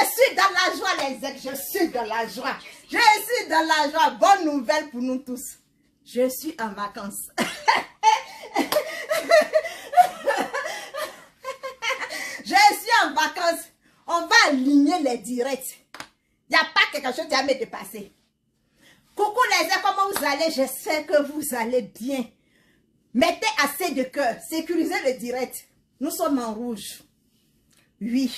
suis dans la joie, les ex. Je suis dans la joie. Je suis dans la joie. Bonne nouvelle pour nous tous. Je suis en vacances. Je suis en vacances. On va aligner les directs. Il n'y a pas quelque chose qui va me dépasser. Coucou les ex, comment vous allez? J'espère que vous allez bien. Mettez assez de cœur. Sécurisez le direct. Nous sommes en rouge. Oui.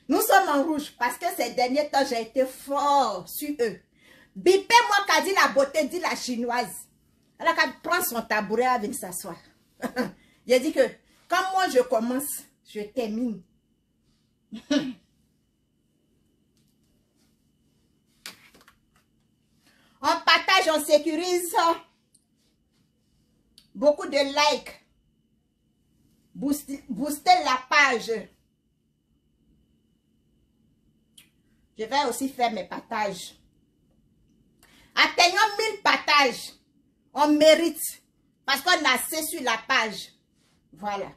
Nous sommes en rouge parce que ces derniers temps, j'ai été fort sur eux. Bipez-moi qu'a dit la beauté, dit la chinoise. Elle a qu'à prendre son tabouret et venir s'asseoir. J'ai dit que quand moi je commence, je termine. On partage, on sécurise. Beaucoup de likes. Booster la page. Je vais aussi faire mes partages. Atteignons 1000 partages. On mérite. Parce qu'on a assez sur la page. Voilà.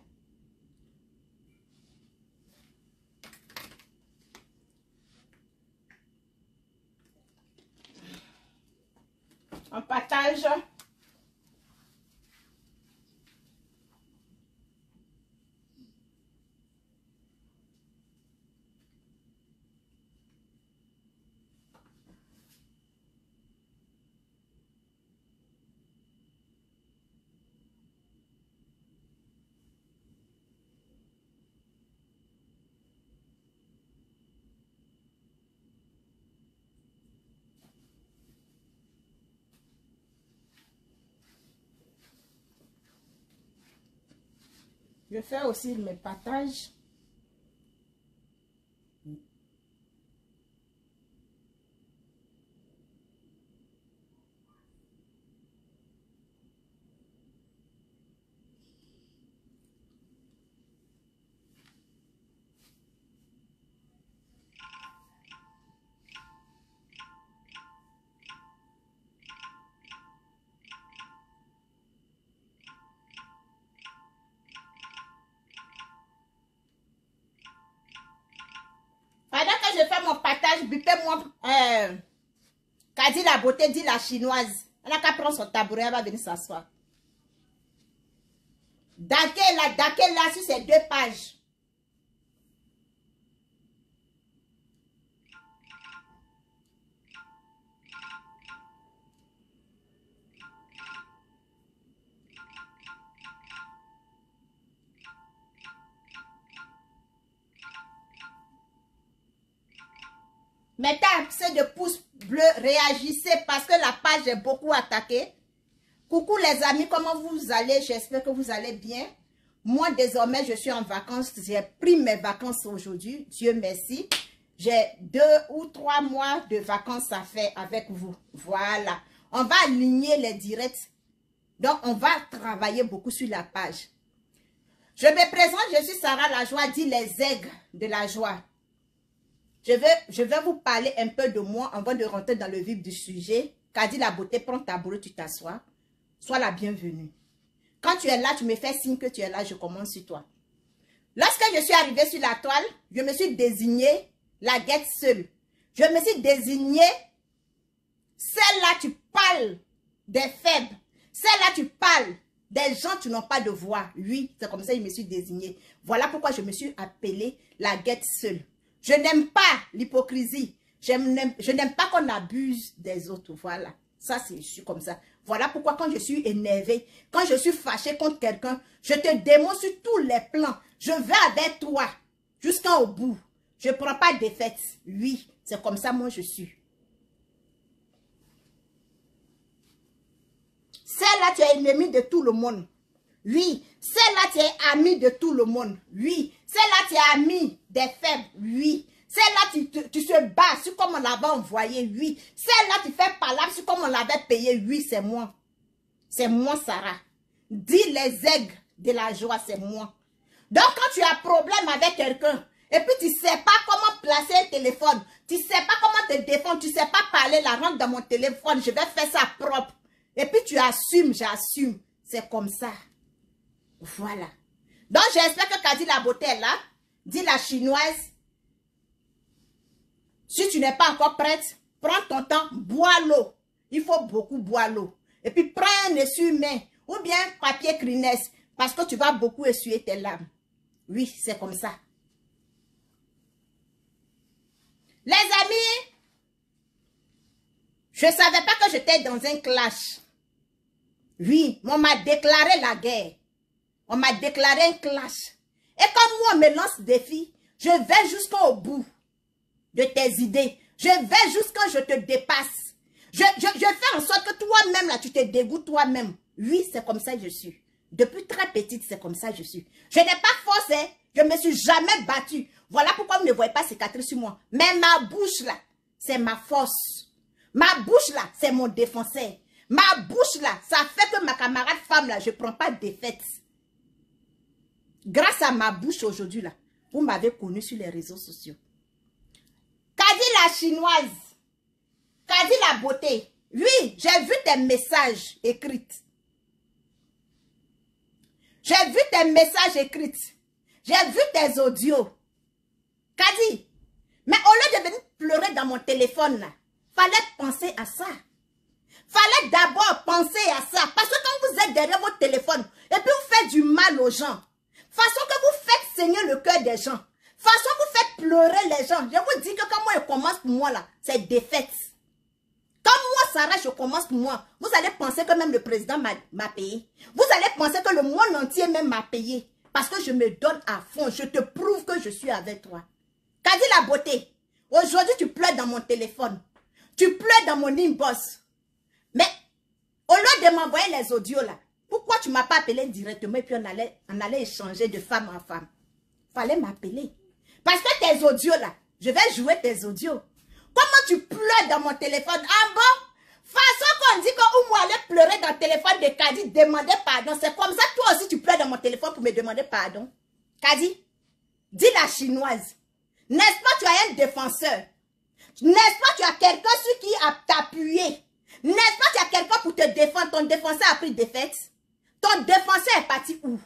On partage. Je fais aussi mes partages. Je fais mon partage, bipez-moi, qu'a dit la beauté, dit la chinoise. Elle a qu'à prendre son tabouret, elle va venir s'asseoir. Daquez là sur ces 2 pages. Mettez assez de pouces bleus, réagissez parce que la page est beaucoup attaquée. Coucou les amis, comment vous allez? J'espère que vous allez bien. Moi, désormais, je suis en vacances. J'ai pris mes vacances aujourd'hui. Dieu merci. J'ai 2 ou 3 mois de vacances à faire avec vous. Voilà. On va aligner les directs. Donc, on va travailler beaucoup sur la page. Je me présente, je suis Sarah La Joie, dit les aigles de la joie. Je vais vous parler un peu de moi avant de rentrer dans le vif du sujet. Qu'a dit la beauté, prends ta boule, tu t'assois. Sois la bienvenue. Quand tu es là, tu me fais signe que tu es là, je commence sur toi. Lorsque je suis arrivée sur la toile, je me suis désignée la guette seule. Je me suis désignée celle-là, tu parles des faibles. Celle-là, tu parles des gens qui n'ont pas de voix. Oui, c'est comme ça que je me suis désignée. Voilà pourquoi je me suis appelée la guette seule. Je n'aime pas l'hypocrisie. Je n'aime pas qu'on abuse des autres. Voilà. Ça, je suis comme ça. Voilà pourquoi quand je suis énervée, quand je suis fâchée contre quelqu'un, je te démontre sur tous les plans. Je vais avec toi jusqu'au bout. Je ne prends pas de défaite. Oui, c'est comme ça moi je suis. Celle-là, tu es ennemi de tout le monde. Oui. Celle-là, tu es ami de tout le monde. Oui. Celle-là, tu es ami des faibles. Oui. Celle-là, tu se bats sur comme on l'avait envoyé. Oui. Celle-là, tu fais palabre sur comme on l'avait payé. Oui, c'est moi. C'est moi, Sarah. Dis les aigles de la joie, c'est moi. Donc, quand tu as problème avec quelqu'un, et puis tu ne sais pas comment placer un téléphone, tu ne sais pas comment te défendre, tu ne sais pas parler, la rentre dans mon téléphone, je vais faire ça propre. Et puis tu assumes, j'assume. C'est comme ça. Voilà. Donc, j'espère que Kadi la beauté est là, dit la chinoise. Si tu n'es pas encore prête, prends ton temps, bois l'eau. Il faut beaucoup boire l'eau. Et puis prends un essuie-main ou bien papier Kleenex parce que tu vas beaucoup essuyer tes larmes. Oui, c'est comme ça. Les amis, je ne savais pas que j'étais dans un clash. Oui, on m'a déclaré la guerre. On m'a déclaré un clash. Et comme moi, on me lance des défis, je vais jusqu'au bout de tes idées. Je vais jusqu'à je te dépasse. Je fais en sorte que toi-même, là, tu te dégoûtes toi-même. Oui, c'est comme ça que je suis. Depuis très petite, c'est comme ça que je suis. Je n'ai pas forcé. Je ne me suis jamais battue. Voilà pourquoi vous ne voyez pas cicatrice sur moi. Mais ma bouche, là, c'est ma force. Ma bouche, là, c'est mon défenseur. Ma bouche, là, ça fait que ma camarade femme, là, je ne prends pas de défaite. Grâce à ma bouche aujourd'hui, là, vous m'avez connu sur les réseaux sociaux. Kadi la chinoise. Kadi la beauté. Oui, j'ai vu tes messages écrits. J'ai vu tes messages écrits. J'ai vu tes audios. Kadi, mais au lieu de venir pleurer dans mon téléphone, là, fallait penser à ça. Fallait d'abord penser à ça. Parce que quand vous êtes derrière votre téléphone, et puis vous faites du mal aux gens, façon que vous faites saigner le cœur des gens, façon que vous faites pleurer les gens, je vous dis que quand moi je commence pour moi là, c'est défaite. Quand moi, Sarah, je commence pour moi, vous allez penser que même le président m'a payé. Vous allez penser que le monde entier même m'a payé. Parce que je me donne à fond, je te prouve que je suis avec toi. Kadi la beauté, aujourd'hui tu pleures dans mon téléphone. Tu pleures dans mon inbox. Mais au lieu de m'envoyer les audios là, pourquoi tu ne m'as pas appelé directement et puis on allait échanger de femme en femme? Fallait m'appeler. Parce que tes audios là, je vais jouer tes audios. Comment tu pleures dans mon téléphone? Ah bon? Façon qu'on dit que Oumou allait pleurer dans le téléphone de Kadi, demander pardon. C'est comme ça, toi aussi tu pleures dans mon téléphone pour me demander pardon. Kadi, dis la chinoise. N'est-ce pas tu as un défenseur? N'est-ce pas tu as quelqu'un sur qui t'appuyer? N'est-ce pas tu as quelqu'un pour te défendre? Ton défenseur a pris défaite. Ton défenseur est parti où?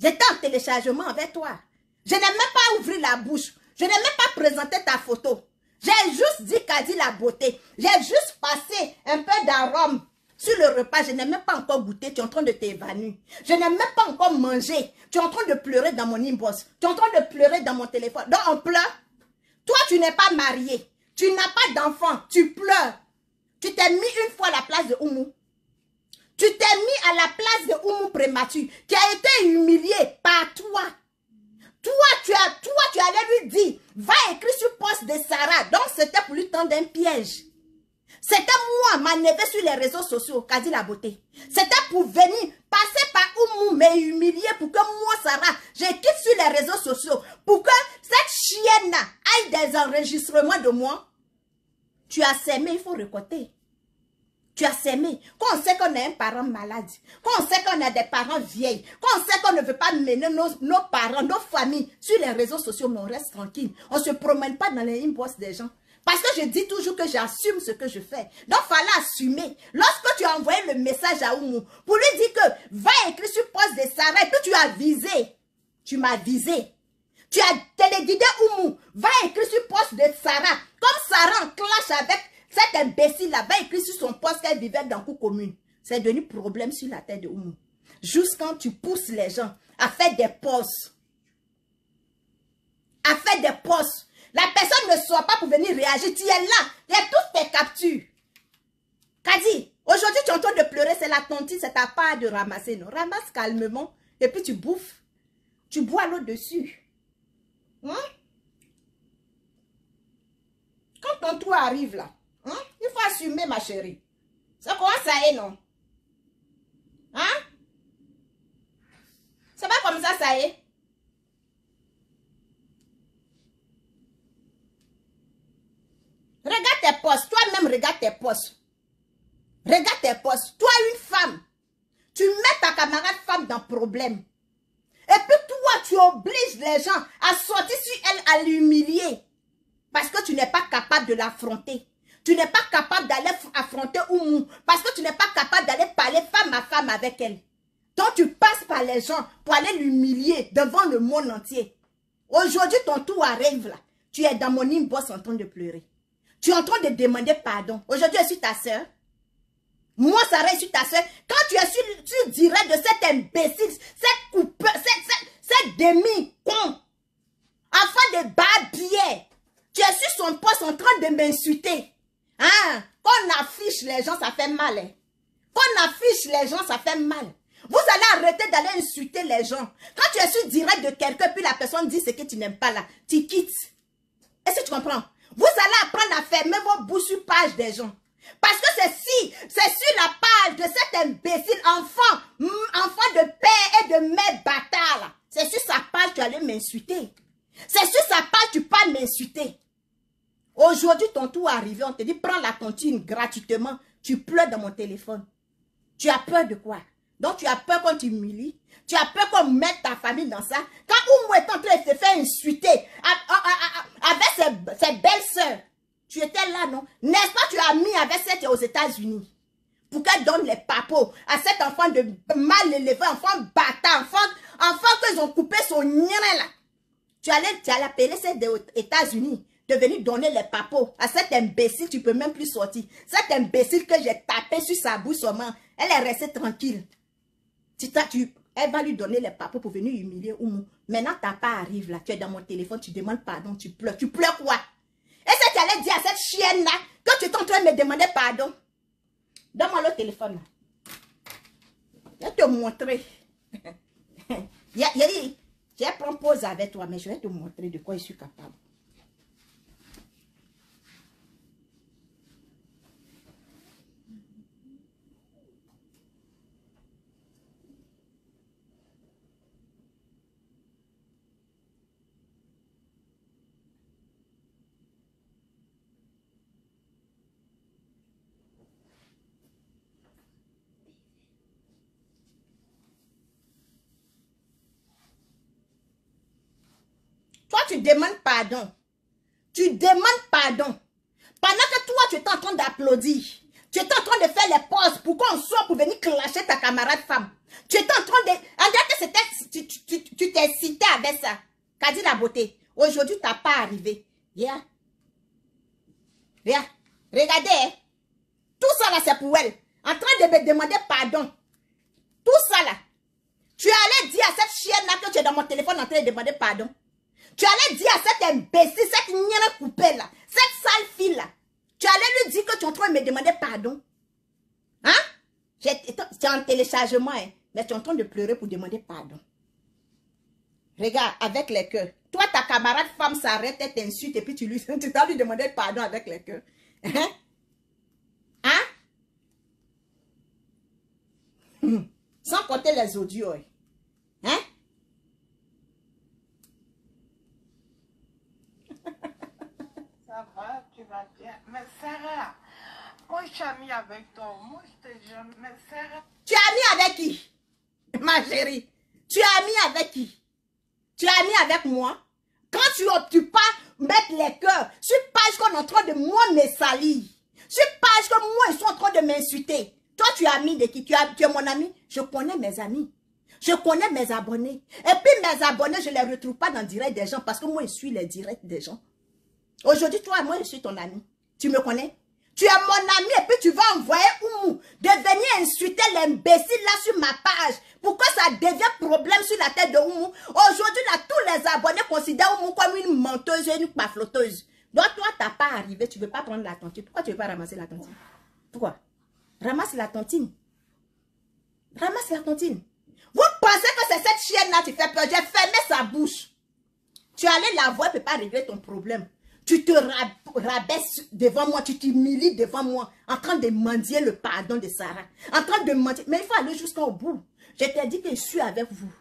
J'étais en téléchargement avec toi. Je n'ai même pas ouvert la bouche. Je n'ai même pas présenté ta photo. J'ai juste dit Kadi la beauté. J'ai juste passé un peu d'arôme sur le repas. Je n'ai même pas encore goûté. Tu es en train de t'évanouir. Je n'ai même pas encore mangé. Tu es en train de pleurer dans mon inbox. Tu es en train de pleurer dans mon téléphone. Donc on pleure. Toi, tu n'es pas marié. Tu n'as pas d'enfant. Tu pleures. Tu t'es mis une fois à la place de Oumou. Tu t'es mis à la place de Oumou prématuré, qui a été humilié par toi. Toi, tu allais lui dire, va écrire sur poste de Sarah. Donc, c'était pour lui tendre un piège. C'était moi, ma neveu sur les réseaux sociaux, Kadi la beauté. C'était pour venir passer par Oumou, m'humilier pour que moi, Sarah, je quitte sur les réseaux sociaux. Pour que cette chienne-là aille des enregistrements de moi. Tu as sémé, il faut récolter. Tu as sémé. Quand on sait qu'on a un parent malade, quand on sait qu'on a des parents vieilles, quand on sait qu'on ne veut pas mener nos parents, nos familles sur les réseaux sociaux, mais on reste tranquille. On ne se promène pas dans les inbox des gens. Parce que je dis toujours que j'assume ce que je fais. Donc, il fallait assumer. Lorsque tu as envoyé le message à Oumou, pour lui dire que va écrire sur poste de Sarah, et puis tu as visé. Tu m'as visé. Tu as téléguidé Oumou, va écrire sur poste de Sarah. Comme Sarah en clash avec cet imbécile-là, va écrire sur son poste qu'elle vivait dans coup commune. C'est devenu problème sur la tête de Oumou. Juste quand tu pousses les gens à faire des postes. À faire des postes. La personne ne soit pas pour venir réagir. Tu es là. Il y a toutes tes captures. Kadi, aujourd'hui tu es en train de pleurer. C'est la tontine, c'est ta part de ramasser. Non, ramasse calmement. Et puis tu bouffes. Tu bois l'eau dessus. Hein? Quand ton tour arrive là, hein? Il faut assumer ma chérie. Ça commence à est, non? Hein? C'est pas comme ça est. Regarde tes postes. Toi-même, regarde tes postes. Regarde tes postes. Toi, une femme, tu mets ta camarade femme dans problème. Et puis toi, tu obliges les gens à sortir sur elle, à l'humilier. Parce que tu n'es pas capable de l'affronter. Tu n'es pas capable d'aller affronter Oumou. Parce que tu n'es pas capable d'aller parler femme à femme avec elle. Donc tu passes par les gens pour aller l'humilier devant le monde entier. Aujourd'hui, ton tour arrive là. Tu es dans mon inbox en train de pleurer. Tu es en train de demander pardon. Aujourd'hui, je suis ta soeur. Moi, Sarah, je suis ta soeur. Quand tu es sur direct de cet imbécile, cette coupeuse, cette demi-con, enfant de barbier, tu es sur son poste en train de m'insulter. Hein? Qu'on affiche les gens, ça fait mal. Hein? Qu'on affiche les gens, ça fait mal. Vous allez arrêter d'aller insulter les gens. Quand tu es sur direct de quelqu'un, puis la personne dit ce que tu n'aimes pas là, tu quittes. Est-ce que tu comprends? Vous allez apprendre à fermer vos bouches sur page des gens. Parce que c'est sur la page de cet imbécile enfant de père et de mère bâtard là. C'est sur sa page que tu allais m'insulter. C'est sur sa page que tu peux m'insulter. Aujourd'hui, ton tour est arrivé, on te dit prends la tontine gratuitement. Tu pleures dans mon téléphone. Tu as peur de quoi? Donc tu as peur qu'on t'humilie. Tu as peur qu'on mette ta famille dans ça. Quand Oumou est en train de se faire insulter avec ses belles-sœurs, tu étais là, non? N'est-ce pas, tu as mis avec cette aux États-Unis pour qu'elle donne les papos à cet enfant de mal élevé, enfant bâtard, enfant qu'ils ont coupé son nien là. Tu allais appeler cette aux États-Unis de venir donner les papos à cet imbécile, tu peux même plus sortir. Cet imbécile que j'ai tapé sur sa bouche seulement, elle est restée tranquille. Elle va lui donner les papos pour venir humilier Oumou. Maintenant, ta part arrive là, tu es dans mon téléphone, tu demandes pardon, tu pleures. Tu pleures quoi? Est-ce que tu allais dire à cette chienne-là que tu es en train de me demander pardon? Donne-moi le téléphone là. Je vais te montrer. Je vais prendre pause avec toi, mais je vais te montrer de quoi je suis capable. Toi, tu demandes pardon. Tu demandes pardon. Pendant que toi, tu es en train d'applaudir. Tu es en train de faire les pauses pour qu'on soit pour venir clasher ta camarade femme. Tu es en train de... En fait, tu t'es cité avec ça. Kadi la beauté. Aujourd'hui, tu n'as pas arrivé. Viens. Viens. Regardez. Hein. Tout ça là, c'est pour elle. En train de me demander pardon. Tout ça là. Tu allais dire à cette chienne là que tu es dans mon téléphone en train de demander pardon. Tu allais dire à cette imbécile, cette nienne coupée là, cette sale fille là, tu allais lui dire que tu es en train de me demander pardon. Hein? Tu es en téléchargement, hein, mais tu es en train de pleurer pour demander pardon. Regarde, avec les cœurs. Toi, ta camarade femme s'arrête, elle t'insulte et puis tu dois lui demander pardon avec les cœurs. Hein? Hein? Sans compter les audios. Hein? Ça va, tu vas bien. Mais Sarah, moi je suis amie avec toi. Moi je te jure, mais Sarah. Tu es amie avec qui? Ma chérie, tu es amie avec qui? Tu es amie avec moi? Quand tu pars mettre les cœurs sur page qu'on est en train de moi me salir, sur page que moi ils sont en train de m'insulter, toi tu es amie de qui? Tu es mon ami? Je connais mes amis. Je connais mes abonnés. Et puis mes abonnés, je ne les retrouve pas dans le direct des gens parce que moi je suis les directs des gens. Aujourd'hui, toi et moi, je suis ton ami. Tu me connais? Tu es mon ami et puis tu vas envoyer Oumou de venir insulter l'imbécile là sur ma page. Pourquoi ça devient problème sur la tête de Oumou? Aujourd'hui, là, tous les abonnés considèrent Oumou comme une menteuse et une pafloteuse. Donc, toi, tu n'as pas arrivé, tu ne veux pas prendre la tontine. Pourquoi tu ne veux pas ramasser la tontine? Pourquoi? Ramasse la tontine. Ramasse la tontine. Vous pensez que c'est cette chienne-là qui fait peur? J'ai fermé sa bouche. Tu allais la voir, tu ne peux pas régler ton problème. Tu te rabaisses devant moi, tu t'humilies devant moi, en train de mendier le pardon de Sarah. En train de mendier. Mais il faut aller jusqu'au bout. Je t'ai dit que je suis avec vous.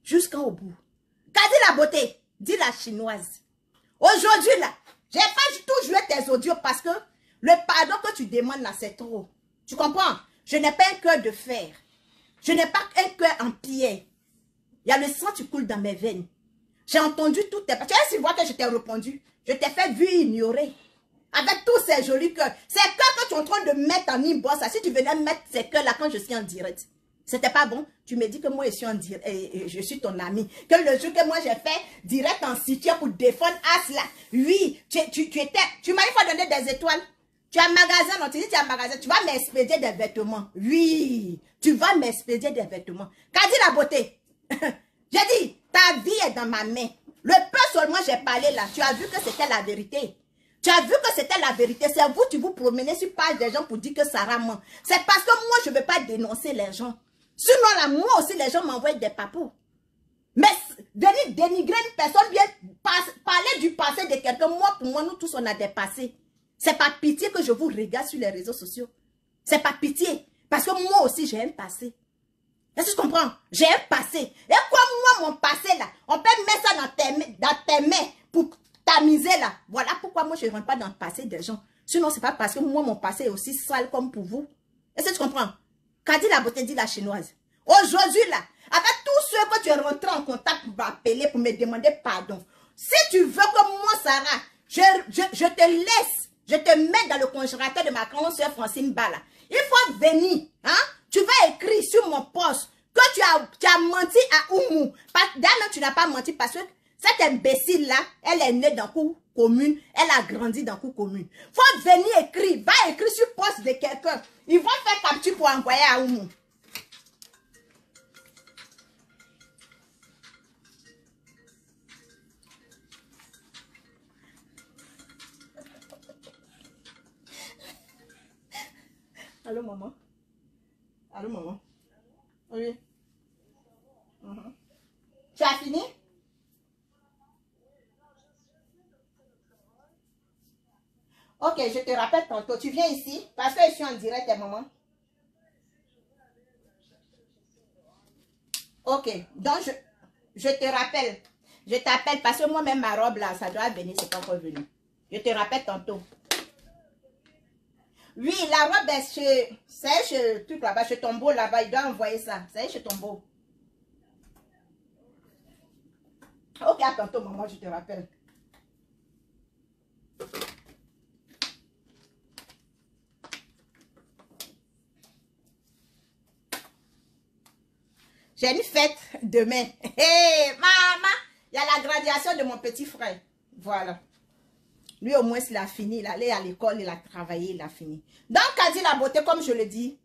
Jusqu'au bout. Qu'a dit la beauté? Dis la chinoise. Aujourd'hui, là, j'ai pas du tout joué tes audios parce que le pardon que tu demandes là, c'est trop. Tu comprends? Je n'ai pas un cœur de fer. Je n'ai pas un cœur en pierre. Il y a le sang qui coule dans mes veines. J'ai entendu toutes tes... Tu as su voir que je t'ai répondu. Je t'ai fait vu ignorer. Avec tous ces jolis cœurs. Ces cœurs que tu es en train de mettre en inbox. Si tu venais mettre ces cœurs là quand je suis en direct. C'était pas bon. Tu me dis que moi je suis en direct. Je suis ton ami. Que le jour que moi j'ai fait direct en situation pour défendre As là. Oui, tu m'as une fois donné des étoiles. Tu as un magasin, non, tu dis tu as un magasin, tu vas m'expédier des vêtements. Oui, tu vas m'expédier des vêtements. Qu'a dit la beauté? J'ai dit, ta vie est dans ma main. Le peu seulement j'ai parlé là, tu as vu que c'était la vérité. Tu as vu que c'était la vérité. C'est vous qui vous promenez sur page des gens pour dire que Sarah ment. C'est parce que moi, je ne veux pas dénoncer les gens. Sinon, là, moi aussi, les gens m'envoient des papous. Mais venir dénigrer une personne, bien parler du passé de quelqu'un, moi, pour moi, nous tous, on a des passés. C'est pas pitié que je vous regarde sur les réseaux sociaux. C'est pas pitié. Parce que moi aussi, j'ai un passé. Est-ce que tu comprends? J'ai un passé. Et comme moi, mon passé, là, on peut mettre ça dans tes mains pour t'amuser, là. Voilà pourquoi moi, je ne rentre pas dans le passé des gens. Sinon, c'est pas parce que moi, mon passé est aussi sale comme pour vous. Est-ce que tu comprends? Qu'a dit la beauté, dit la chinoise. Aujourd'hui, là, avec tous ceux que tu es rentré en contact pour m'appeler, pour me demander pardon. Si tu veux que moi, Sarah, je te laisse. Je te mets dans le congélateur de ma grande soeur Francine Bala. Il faut venir. Hein? Tu vas écrire sur mon poste que tu as menti à Oumou. D'ailleurs, tu n'as pas menti parce que cette imbécile-là, elle est née dans cour commune. Elle a grandi dans cour commune. Il faut venir écrire. Va écrire sur le poste de quelqu'un. Ils vont faire capture pour envoyer à Oumou. Allô, maman? Allô, maman? Oui. Tu as fini? Ok, je te rappelle tantôt. Tu viens ici parce que je suis en direct, maman. Ok, donc je te rappelle. Je t'appelle parce que moi-même, ma robe là, ça doit venir, c'est pas encore venu. Je te rappelle tantôt. Oui, la robe est chez... C'est chez le truc là-bas, chez Tombeau là-bas. Il doit envoyer ça. C'est chez Tombeau. Ok, à tantôt, maman, je te rappelle. J'ai une fête demain. Hé, maman, il y a la graduation de mon petit frère. Voilà. Lui, au moins, il a fini. Il allait à l'école, il a travaillé, il a fini. Donc, qu'a dit la beauté, comme je le dis,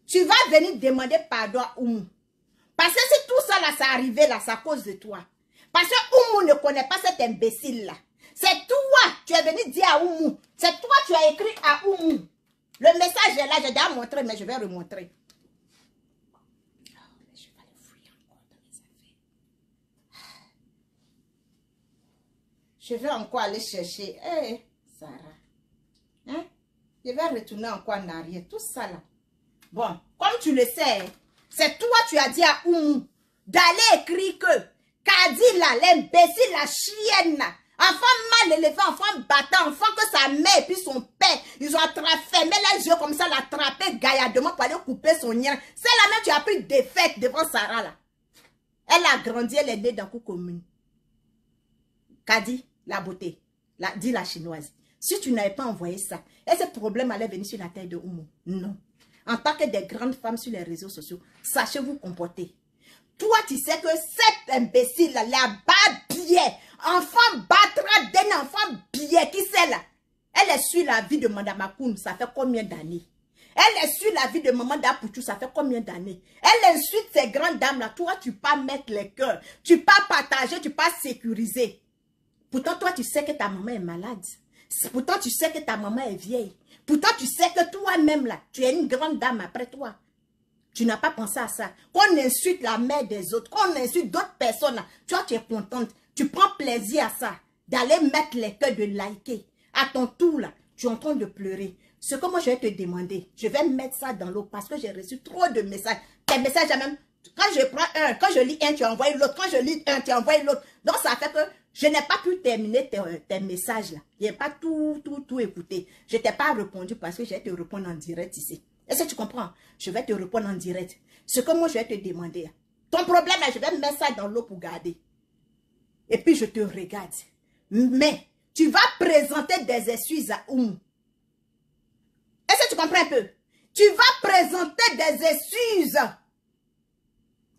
tu vas venir demander pardon à Oumou. Parce que si tout ça, là, ça arrivé, là, c'est à cause de toi. Parce que Oumou ne connaît pas cet imbécile-là. C'est toi, tu es venu dire à Oumou. C'est toi, tu as écrit à Oumou. Le message est là, j'ai déjà montré, mais je vais remontrer. Je vais encore aller chercher. Hé, Sarah. Hein? Je vais retourner encore en arrière. Tout ça là. Bon, comme tu le sais, c'est toi tu as dit à Oumou d'aller écrire que Kadi là, l'imbécile, la chienne là, enfant mal élevé, enfant battant, enfant que sa mère et puis son père, ils ont fermé les yeux comme ça, l'attrapé gaillardement pour aller couper son nien. C'est la même tu as pris défaite devant Sarah là. Elle a grandi, elle est née dans cour commune. Kadi, la beauté, dit la chinoise. Si tu n'avais pas envoyé ça, est-ce que ce problème allait venir sur la tête de Oumou? Non. En tant que des grandes femmes sur les réseaux sociaux, sachez vous comporter. Toi, tu sais que cet imbécile-là, la bat billet, enfant battra d'un enfant billet, qui c'est là? Elle est sur la vie de Madame Akoun, ça fait combien d'années? Elle est sur la vie de Maman Dapouchou, ça fait combien d'années? Elle insulte ces grandes dames-là. Toi, tu pas mettre les cœurs, tu pas partager, tu pas sécuriser. Pourtant, toi, tu sais que ta maman est malade. Pourtant, tu sais que ta maman est vieille. Pourtant, tu sais que toi-même, là, tu es une grande dame après toi. Tu n'as pas pensé à ça. Qu'on insulte la mère des autres, qu'on insulte d'autres personnes, là, toi, tu es contente. Tu prends plaisir à ça. D'aller mettre les cœurs, de liker. À ton tour, là, tu es en train de pleurer. Ce que moi, je vais te demander, je vais mettre ça dans l'eau parce que j'ai reçu trop de messages. Tes messages, même, quand je prends un, quand je lis un, tu envoies l'autre. Quand je lis un, tu envoies l'autre. Donc, ça fait que je n'ai pas pu terminer tes messages là. Je n'ai pas tout écouté. Je t'ai pas répondu parce que je vais te répondre en direct ici. Est-ce que tu comprends? Je vais te répondre en direct. Ce que moi, je vais te demander. Ton problème là, je vais mettre ça dans l'eau pour garder. Et puis, je te regarde. Mais, tu vas présenter des excuses à Oumou. Est-ce que tu comprends un peu? Tu vas présenter des excuses.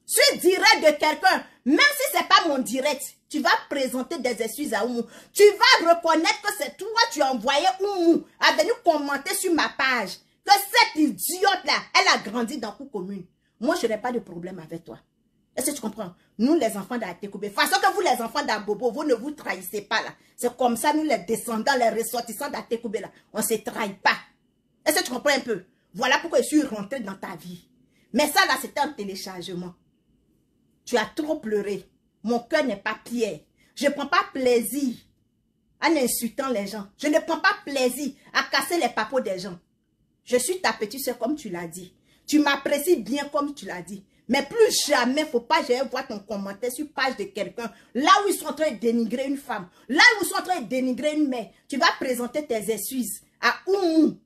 Sur direct de quelqu'un, même si c'est pas mon direct, tu vas présenter des excuses à Oumou. Tu vas reconnaître que c'est toi, tu as envoyé Oumou à venir commenter sur ma page. Que cette idiote-là, elle a grandi dans Coup Commune. Moi, je n'ai pas de problème avec toi. Est-ce que tu comprends? Nous, les enfants d'Atekoubé, façon que vous, les enfants d'Abobo, vous ne vous trahissez pas là. C'est comme ça, nous, les descendants, les ressortissants d'Atekoubé là, on ne se trahit pas. Est-ce que tu comprends un peu? Voilà pourquoi je suis rentrée dans ta vie. Mais ça là, c'était un téléchargement. Tu as trop pleuré. Mon cœur n'est pas pierre. Je ne prends pas plaisir en insultant les gens. Je ne prends pas plaisir à casser les papeaux des gens. Je suis ta petite soeur comme tu l'as dit. Tu m'apprécies bien comme tu l'as dit. Mais plus jamais, il ne faut pas j'aille voir ton commentaire sur page de quelqu'un. Là où ils sont en train de dénigrer une femme. Là où ils sont en train de dénigrer une mère. Tu vas présenter tes excuses à Oumou.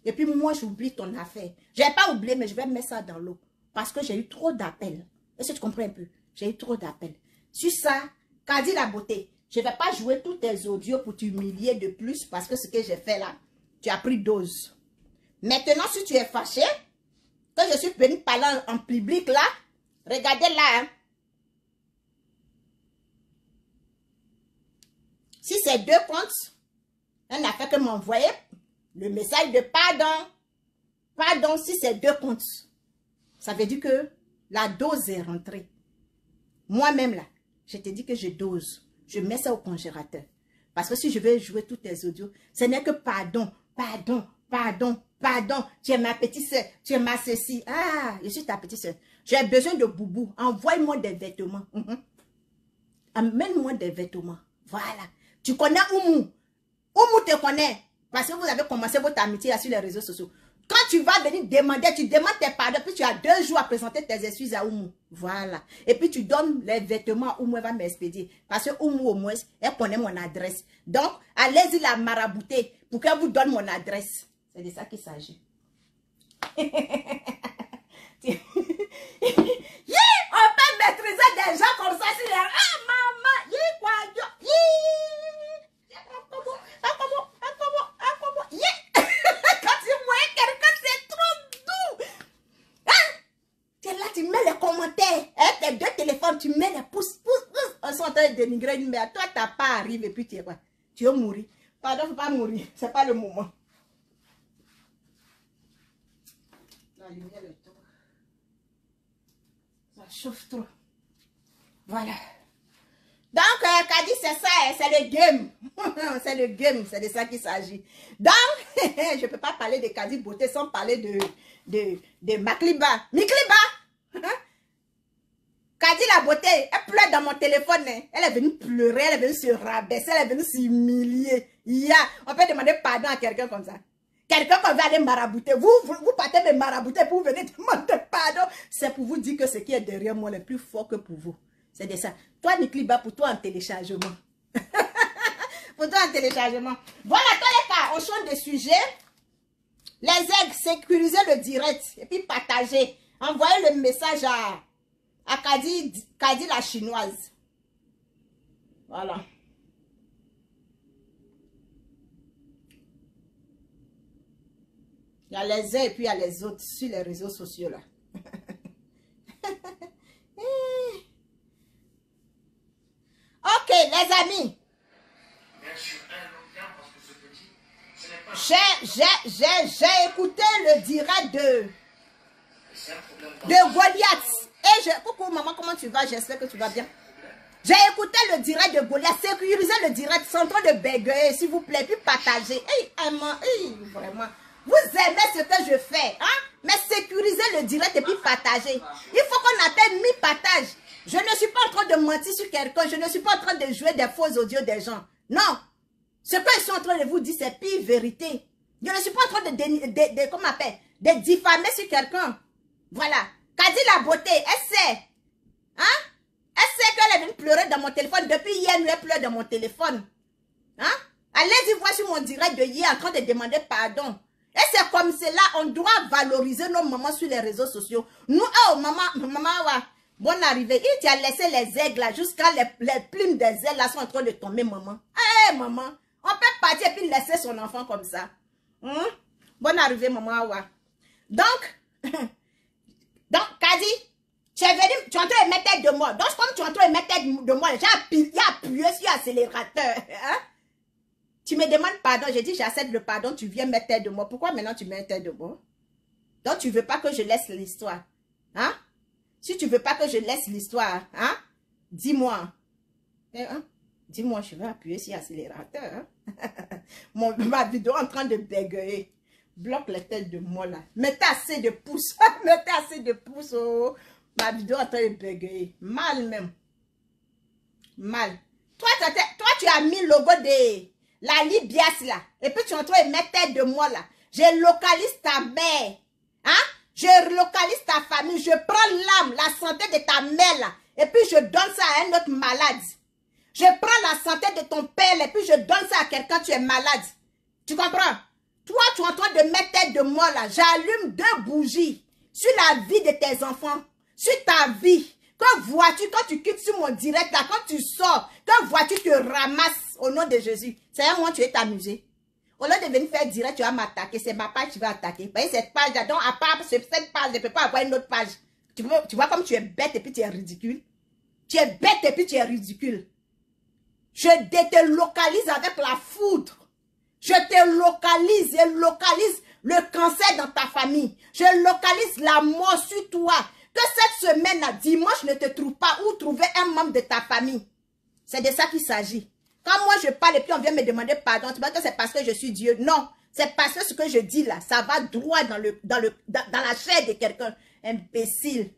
Et puis moi, j'oublie ton affaire. Je n'ai pas oublié, mais je vais mettre ça dans l'eau. Parce que j'ai eu trop d'appels. Est-ce que tu comprends un peu? J'ai eu trop d'appels. Sur ça, Kadi la beauté, je ne vais pas jouer tous tes audios pour t'humilier de plus. Parce que ce que j'ai fait là, tu as pris dose. Maintenant, si tu es fâché, que je suis venu parler en public là, regardez là. Hein. Si c'est 2 comptes, on n'a fait que m'envoyer le message de pardon. Pardon, si c'est 2 comptes. Ça veut dire que la dose est rentrée. Moi-même là, je te dis que je dose. Je mets ça au congélateur. Parce que si je veux jouer tous tes audios, ce n'est que pardon, pardon, pardon, pardon. Tu es ma petite soeur, tu es ma ceci. Ah, je suis ta petite soeur. J'ai besoin de boubou. Envoie-moi des vêtements. Amène-moi des vêtements. Voilà. Tu connais Oumou. Oumou te connaît. Parce que vous avez commencé votre amitié là sur les réseaux sociaux. Quand tu vas venir demander, tu demandes tes pardons, puis tu as 2 jours à présenter tes excuses à Oumou. Voilà. Et puis tu donnes les vêtements à Oumou, elle va m'expédier. Parce que Oumou, au moins, elle connaît mon adresse. Donc, allez-y la marabouter pour qu'elle vous donne mon adresse. C'est de ça qu'il s'agit. On peut maîtriser des gens comme ça sur les... Ah, maman! Quoi? Quand tu vois quelqu'un, c'est trop doux. Hein? Tu es là, tu mets les commentaires. Avec tes 2 téléphones, tu mets les pouces. On sont en train de dénigrer une mère. Toi, t'as pas arrivé et puis tu es quoi? Tu vas mourir. Pardon, il ne faut pas mourir. Ce n'est pas le moment. La lumière est trop. Ça chauffe trop. Voilà. Donc, Kadi, c'est ça, c'est le game. C'est le game, c'est de ça qu'il s'agit. Donc, je ne peux pas parler de Kadi Beauté sans parler de Makliba. Mikliba! Kadi la beauté, elle pleure dans mon téléphone. Hein. Elle est venue pleurer, elle est venue se rabaisser, elle est venue s'humilier. On peut demander pardon à quelqu'un comme ça. Quelqu'un qu'on va aller marabouter. Vous partez me marabouter pour venir demander pardon. C'est pour vous dire que ce qui est derrière moi est plus fort que pour vous. C'est de ça. Toi, Nikliba, pour toi en téléchargement. Pour toi en téléchargement. Voilà, tous les cas, on change de sujet. Les aigles, sécuriser le direct. Et puis partager. Envoyez le message à Kadi la chinoise. Voilà. Il y a les uns et puis il y a les autres sur les réseaux sociaux là. Ok, les amis. J'ai écouté le direct de Goliath. Coucou maman, comment tu vas? J'espère que tu vas bien. J'ai écouté le direct de Goliath. Sécurisez le direct sans trop de bégayer, s'il vous plaît. Puis partagez. Vraiment. Vous aimez ce que je fais. Hein? Mais sécurisez le direct et puis partagez. Il faut qu'on appelle mi-partage. Je ne suis pas en train de mentir sur quelqu'un. Je ne suis pas en train de jouer des faux audios des gens. Non. Ce que je suis en train de vous dire, c'est pire vérité. Je ne suis pas en train de diffamer sur quelqu'un. Voilà. Kadi la beauté, elle sait. Hein? Elle sait qu'elle est venue pleurer dans mon téléphone. Depuis hier, elle pleure dans mon téléphone. Hein? Allez-y voir sur mon direct de hier en train de demander pardon. Et c'est comme cela, on doit valoriser nos mamans sur les réseaux sociaux. Nous, oh, maman, ouais. Bonne arrivée. Il t'a laissé les aigles là, jusqu'à les plumes des ailes là sont en train de tomber, maman. Eh, maman, on peut partir et puis laisser son enfant comme ça. Bonne arrivée, maman, ouais. Donc, Kadi, tu es venu, tu es en train de mettre tête de moi. Donc, comme tu es en train de mettre tête de moi, j'ai appuyé sur l'accélérateur. Hein? Tu me demandes pardon, j'ai dit j'accepte le pardon, tu viens mettre tête de moi. Pourquoi maintenant tu mets tête de moi? Donc, tu ne veux pas que je laisse l'histoire. Hein? Si tu ne veux pas que je laisse l'histoire, hein? Dis-moi. Hein? Dis-moi, je vais appuyer sur l'accélérateur. Hein? Ma vidéo est en train de bégayer. Bloque la tête de moi là. Mettez assez de pouces. Mettez assez de pouces. Oh. Ma vidéo est en train de bégayer. Mal même. Mal. Toi, tu as mis le logo de la Libias là. Et puis tu es en train de mettre tête de moi là. Je localise ta mère. Hein? Je localise ta famille. Je prends l'âme, la santé de ta mère là. Et puis je donne ça à un autre malade. Je prends la santé de ton père et puis je donne ça à quelqu'un, tu es malade. Tu comprends? Toi, tu es en train de mettre tête de moi là. J'allume 2 bougies sur la vie de tes enfants. Sur ta vie. Que vois-tu quand tu quittes sur mon direct là, quand tu sors, que vois-tu te ramasses au nom de Jésus? C'est un moment tu veux t'amuser. Au lieu de venir faire direct, tu vas m'attaquer. C'est ma page qui va attaquer. Vous voyez cette page là, donc à part cette page, je ne peux pas avoir une autre page. Tu vois comme tu es bête et puis tu es ridicule. Tu es bête et puis tu es ridicule. Je te localise avec la foudre. Je te localise. Je localise le cancer dans ta famille. Je localise la mort sur toi. Que cette semaine, dimanche, ne te trouve pas où trouver un membre de ta famille. C'est de ça qu'il s'agit. Quand moi je parle et puis on vient me demander pardon, tu vois que c'est parce que je suis Dieu. Non, c'est parce que ce que je dis là, ça va droit dans la chair de quelqu'un. Imbécile.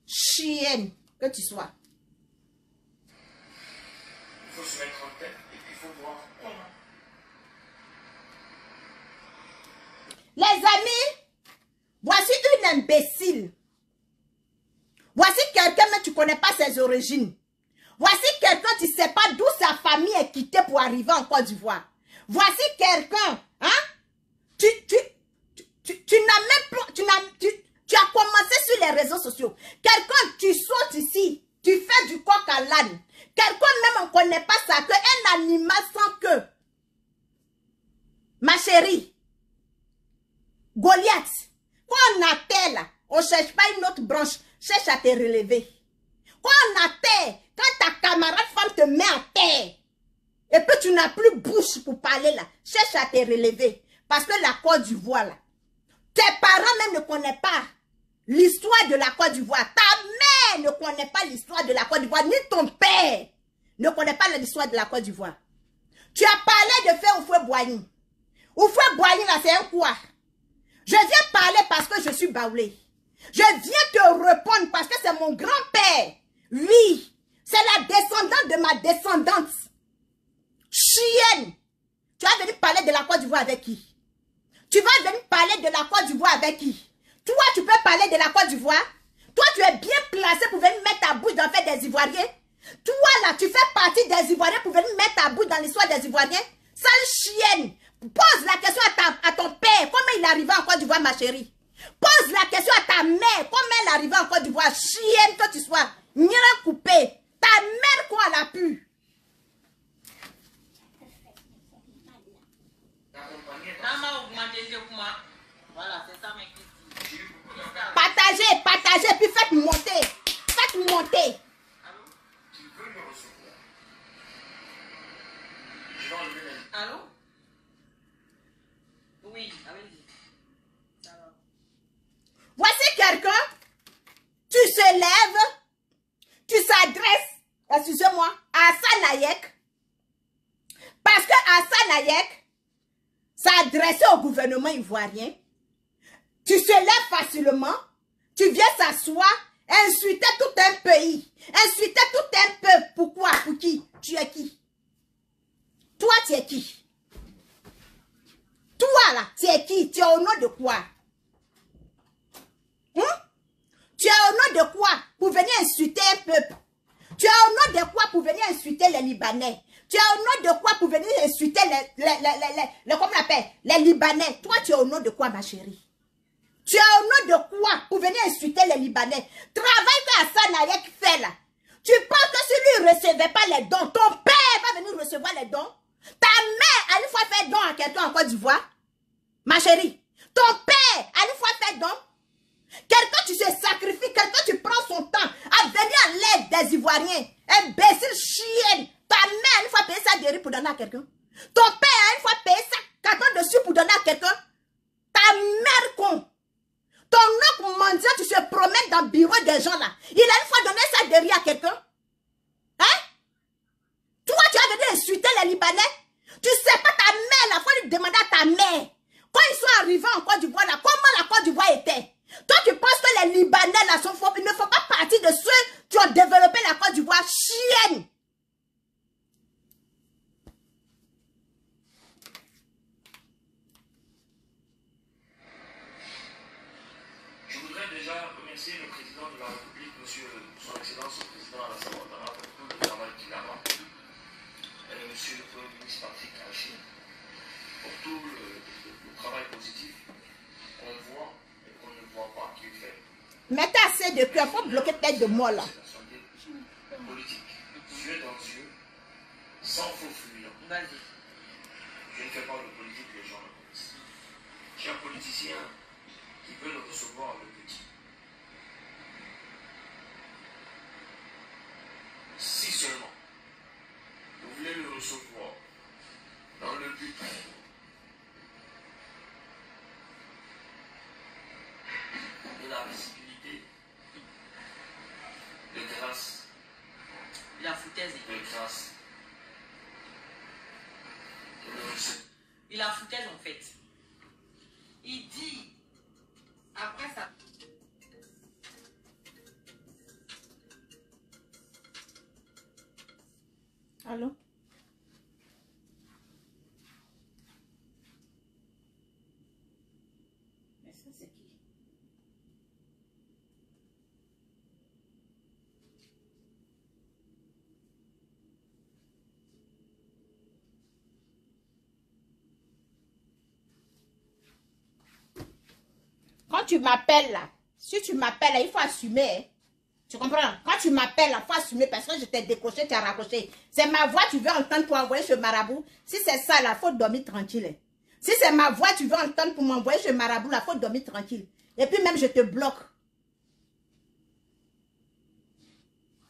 Chienne que tu sois. Il faut se mettre en tête et puis il faut voir. Les amis, voici une imbécile. Voici quelqu'un, mais tu ne connais pas ses origines. Voici quelqu'un, tu ne sais pas d'où sa famille est quittée pour arriver en Côte d'Ivoire. Voici quelqu'un, hein? Tu n'as même pas, tu as commencé sur les réseaux sociaux. Quelqu'un, tu sautes ici, tu fais du coq à l'âne. Quelqu'un même, on ne connaît pas ça, qu'un animal sans queue. Ma chérie, Goliath, quand on a terre là, on ne cherche pas une autre branche, cherche à te relever. Quand on a terre, quand ta camarade femme te met à terre, et puis tu n'as plus bouche pour parler là, cherche à te relever. Parce que la Côte d'Ivoire là, tes parents même ne connaissent pas l'histoire de la Côte d'Ivoire. Ta mère ne connaît pas l'histoire de la Côte d'Ivoire, ni ton père ne connaît pas l'histoire de la Côte d'Ivoire. Tu as parlé de faire Houphouët-Boigny. Houphouët-Boigny là, c'est un quoi? Je viens parler parce que je suis baoulé. Je viens te répondre parce que c'est mon grand-père. Oui, c'est la descendante de ma descendante. Chienne. Tu vas venir parler de la Côte d'Ivoire avec qui? Tu vas venir parler de la Côte d'Ivoire avec qui? Toi, tu peux parler de la Côte d'Ivoire? Toi, tu es bien placé pour venir mettre ta bouche dans le fait des Ivoiriens. Toi, là, tu fais partie des Ivoiriens pour venir mettre ta bouche dans l'histoire des Ivoiriens. Sale chienne. Pose la question à ton père. Comment il est arrivé en Côte d'Ivoire, ma chérie? Pose la question à ta mère. Comment elle est arrivée en Côte d'Ivoire? Chienne que tu sois. N'ira coupé. Ta mère, quoi, elle a pu. Voilà, c'est ça mes questions. Partagez, puis faites monter. Faites monter. Tu veux me recevoir? Je vais enlever les... Allô? Oui, allez-y. Ça va. Voici quelqu'un. Tu se lèves. Tu s'adresses, excusez-moi, à Hassan Hayek. Parce que Hassan Hayek s'adressait au gouvernement ivoirien. Tu se lèves facilement. Tu viens s'asseoir, insulter tout un pays. Insulter tout un peuple. Pourquoi? Pour qui? Tu es qui? Toi, tu es qui? Toi, là, tu es qui? Tu es au nom de quoi? Tu es au nom de quoi pour venir insulter un peuple? Tu es au nom de quoi pour venir insulter les Libanais? Tu es au nom de quoi pour venir insulter comment on appelle? Les Libanais. Toi, tu es au nom de quoi, ma chérie? Tu es au nom de quoi pour venir insulter les Libanais? Travail que Hassan Hayek fait là. Tu penses que si lui ne recevait pas les dons, ton père va venir recevoir les dons? Ta mère a une fois fait don à quelqu'un en Côte d'Ivoire? Ma chérie, Ton père, à une fois fait don. Quelqu'un tu se sacrifies, quelqu'un tu prends son temps à venir à l'aide des Ivoiriens. Imbécile, chienne. Ta mère a une fois payé ça de riz pour donner à quelqu'un. Ton père a une fois payé ça carton dessus pour donner à quelqu'un. Ta mère con. Ton oncle mendiant, tu se promènes dans le bureau des gens là. Il a une fois donné ça de riz à quelqu'un. Hein? Toi, tu as venu insulter les Libanais. Tu sais pas ta mère là, il faut lui demander à ta mère. Quand ils sont arrivés en Côte d'Ivoire là, comment la Côte d'Ivoire était? Toi, tu penses que les Libanais là ils ne font pas partie de ceux qui ont développé la Côte d'Ivoire? Chienne! Je voudrais déjà remercier le président de la République, monsieur son Excellence le président Alassane Ouattara, pour tout le travail qu'il a rempli. Et monsieur le Premier ministre Patrick Talchi, pour tout le travail positif qu'on voit et qu'on ne voit pas qu'il fait. Mettez assez de cœur, il faut bloquer tête de moi là. C'est la santé politique, yeux dans yeux, sans faux fuyant. Je ne fais pas de politique, les gens le connaissent. Chers politiciens qui veulent recevoir le petit, si seulement vous voulez le recevoir dans le but de la visibilité, de grâce, La foutaise. de grâce, de le recevoir. Il a foutaise en fait. Il dit, après ça. Allô? Mais ça c'est qui? Quand tu m'appelles là, si tu m'appelles là, il faut assumer. Hein. Tu comprends? Quand tu m'appelles là, il faut assumer parce que je t'ai décroché, tu as raccroché. C'est ma voix tu veux entendre pour envoyer ce marabout. Si c'est ça là, il faut dormir tranquille. Hein. Si c'est ma voix tu veux entendre pour m'envoyer ce marabout là, il faut dormir tranquille. Et puis même je te bloque.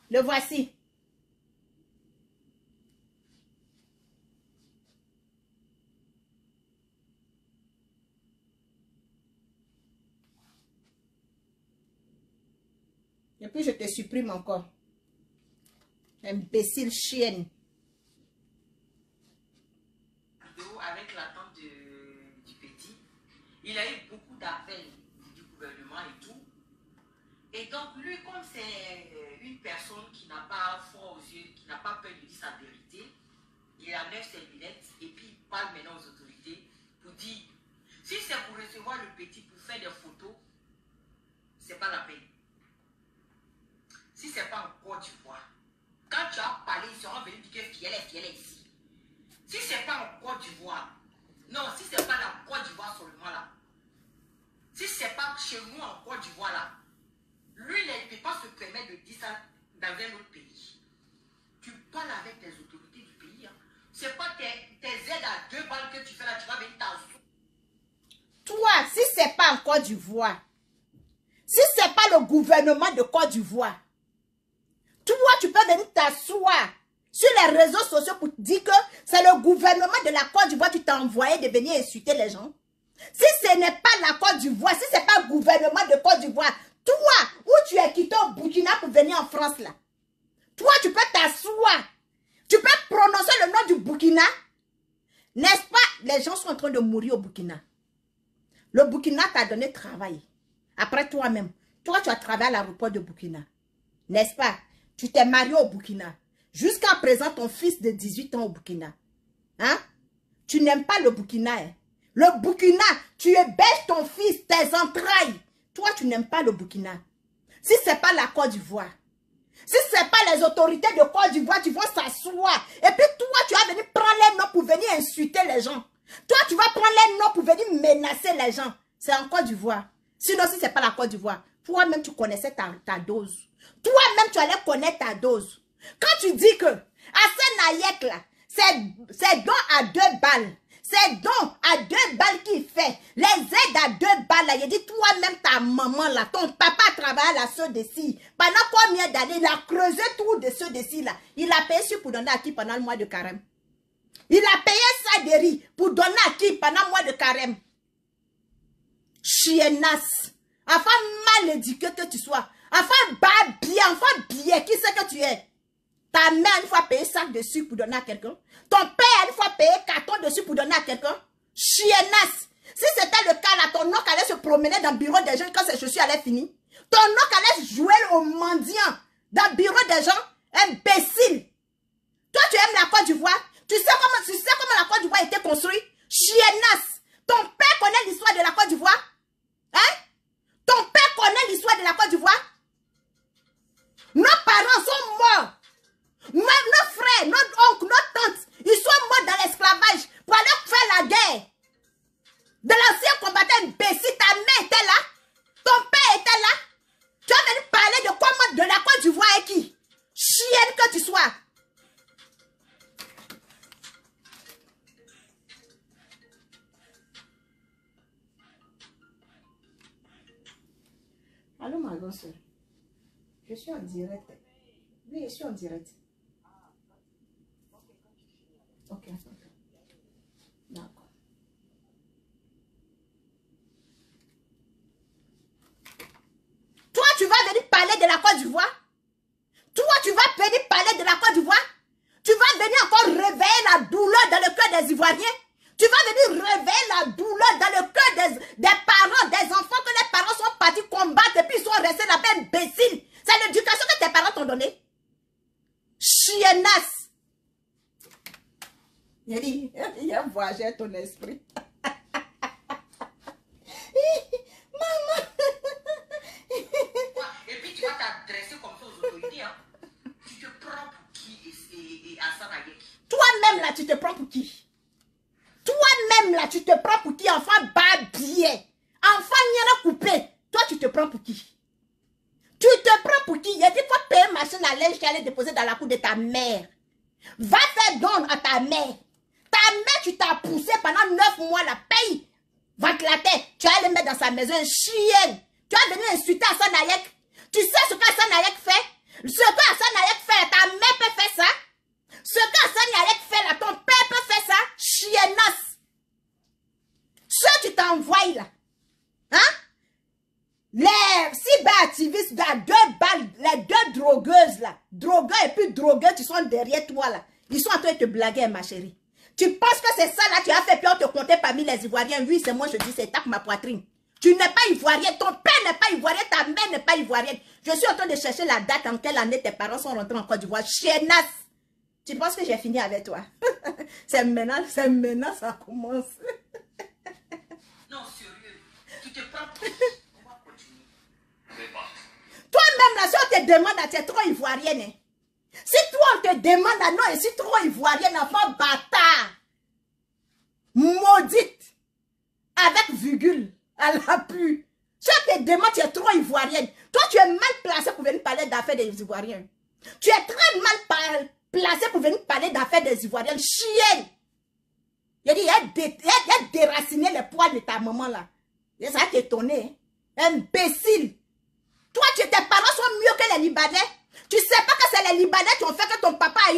Le voici. Et puis je te supprime encore. Imbécile chienne. Avec la tante du petit, il a eu beaucoup d'appels du gouvernement et tout. Et donc lui, comme c'est une personne qui n'a pas froid aux yeux, qui n'a pas peur de dire sa vérité, il enlève ses lunettes et puis il parle maintenant aux autorités pour dire, si c'est pour recevoir le petit pour faire des photos, c'est pas la peine. Si c'est pas en Côte d'Ivoire, quand tu as parlé, ils seront venus dire que fiel est ici. Si c'est pas en Côte d'Ivoire, non, si c'est pas la Côte d'Ivoire seulement là, si c'est pas chez nous en Côte d'Ivoire là, lui il ne peut pas se permettre de dire ça dans un autre pays. Tu parles avec tes autorités du pays. Hein. C'est pas tes aides à 2 balles que tu fais là, tu vas venir t'asseoir. Toi, si c'est pas en Côte d'Ivoire, si c'est pas le gouvernement de Côte d'Ivoire, toi, tu peux venir t'asseoir sur les réseaux sociaux pour dire que c'est le gouvernement de la Côte d'Ivoire qui t'a envoyé de venir insulter les gens. Si ce n'est pas la Côte d'Ivoire, si ce n'est pas le gouvernement de Côte d'Ivoire, toi, où tu es quitté au Burkina pour venir en France là, toi, tu peux t'asseoir. Tu peux prononcer le nom du Burkina. N'est-ce pas? Les gens sont en train de mourir au Burkina. Le Burkina t'a donné travail. Après toi-même, toi, tu as travaillé à l'aéroport de Burkina. N'est-ce pas? Tu t'es marié au Burkina. Jusqu'à présent, ton fils de 18 ans au Burkina. Hein? Tu n'aimes pas le Burkina. Hein? Le Burkina, tu héberges ton fils, tes entrailles. Toi, tu n'aimes pas le Burkina. Si ce n'est pas la Côte d'Ivoire, si ce n'est pas les autorités de Côte d'Ivoire, tu vas s'asseoir. Et puis toi, tu vas venir prendre les noms pour venir insulter les gens. Toi, tu vas prendre les noms pour venir menacer les gens. C'est en Côte d'Ivoire. Sinon, si ce n'est pas la Côte d'Ivoire, toi-même, tu connaissais ta dose. Toi-même, tu allais connaître ta dose. Quand tu dis que Hassan Nayek, là, c'est don à 2 balles, C'est donc à 2 balles qu'il fait. Les aides à 2 balles, là. Il dit, toi-même, ta maman, là, ton papa travaille à ceux d'ici. Pendant combien d'années, il a creusé tout de ceux d'ici, là. Il a payé sur pour donner à qui pendant le mois de carême. Il a payé ça de riz pour donner à qui pendant le mois de carême. Chienasse. Enfant mal éduqué que tu sois. Enfant babillé, enfant billet, qui c'est que tu es? Ta mère, une fois payé sac de sucre pour donner à quelqu'un. Ton père, une fois payé carton de sucre pour donner à quelqu'un. Chienasse. Si c'était le cas là, ton oncle allait se promener dans le bureau des gens quand ses chaussures allaient finir. Ton oncle allait jouer au mendiant dans le bureau des gens. Imbécile. Toi, tu aimes la Côte d'Ivoire. Tu sais comment la Côte d'Ivoire a été construite? Chienasse. Ton père connaît l'histoire de la Côte d'Ivoire? Hein? Ton père connaît l'histoire de la Côte d'Ivoire? Nos parents sont morts. Nos frères, nos oncles, nos tantes, ils sont morts dans l'esclavage pour aller faire la guerre. De l'ancien combattant imbécile, ta mère était là, ton père était là. Tu vas venir parler de comment de la Côte d'Ivoire et qui? Chienne que tu sois. Allô, ma grande soeur. Je suis en direct. Oui, je suis en direct. Ok. D'accord. Toi, tu vas venir parler de la Côte d'Ivoire? Toi, tu vas venir parler de la Côte d'Ivoire? Tu vas venir encore réveiller la douleur dans le cœur des Ivoiriens? Tu vas venir réveiller la douleur dans le cœur des parents, des enfants que les parents sont partis combattre et puis ils sont restés là-bas imbéciles. C'est l'éducation que tes parents t'ont donnée. Chienasse. Il dit, il a voyagé ton esprit. Maman. Et puis tu vas t'adresser comme ça aux autorités. Hein. Tu te prends pour qui et Hassan Ayek? Toi-même là, tu te prends pour qui? Toi-même là, tu te prends pour qui? Enfant babillé. Enfant n'y coupé. Toi, tu te prends pour qui? Tu te prends pour qui? Il a dit, faut payer une machine à linge qui allait déposer dans la cour de ta mère. Va faire don à ta mère. Ta mère, tu t'as poussé pendant 9 mois, la paye. Va te la tête. Tu vas aller mettre dans sa maison, une chienne. Tu vas venir insulter Hassan Ayek. Tu sais ce qu'Hassan Ayek fait? Ce qu'Hassan Ayek fait, ta mère peut faire ça? Ce qu'Hassan Ayek fait là, ton père peut faire ça? Chiennasse. Ce que tu t'envoies là. Hein? Les cyberactivistes, les 2 balles, les 2 drogueuses là. Drogueurs et puis drogueux, qui sont derrière toi là. Ils sont en train de te blaguer, ma chérie. Tu penses que c'est ça là, tu as fait peur de te compter parmi les Ivoiriens? Oui, c'est moi, je dis, c'est tape ma poitrine. Tu n'es pas Ivoirien, ton père n'est pas Ivoirien, ta mère n'est pas Ivoirienne. Je suis en train de chercher la date en quelle année tes parents sont rentrés en Côte d'Ivoire. Chienasse. Tu penses que j'ai fini avec toi? C'est maintenant, ça commence. Non, sérieux. Tu te prends pour qui? On va continuer. Toi-même là, si on te demande, tu es trop Ivoirienne. Hein? Si toi on te demande, non, je suis trop Ivoirienne, enfant bâtard. Maudite. Avec virgule. À l'appui. Si on te demande, tu es trop Ivoirienne. Toi, tu es mal placé pour venir parler d'affaires des Ivoiriens. Tu es très mal placé pour venir parler d'affaires des Ivoiriens. Chienne. Il dit, il a déraciné les poils de ta maman là. Et ça va t'étonner. Hein? Imbécile. Toi, tes parents sont mieux que les Libanais. Tu sais pas que c'est les Libanais qui ont fait que ton papa a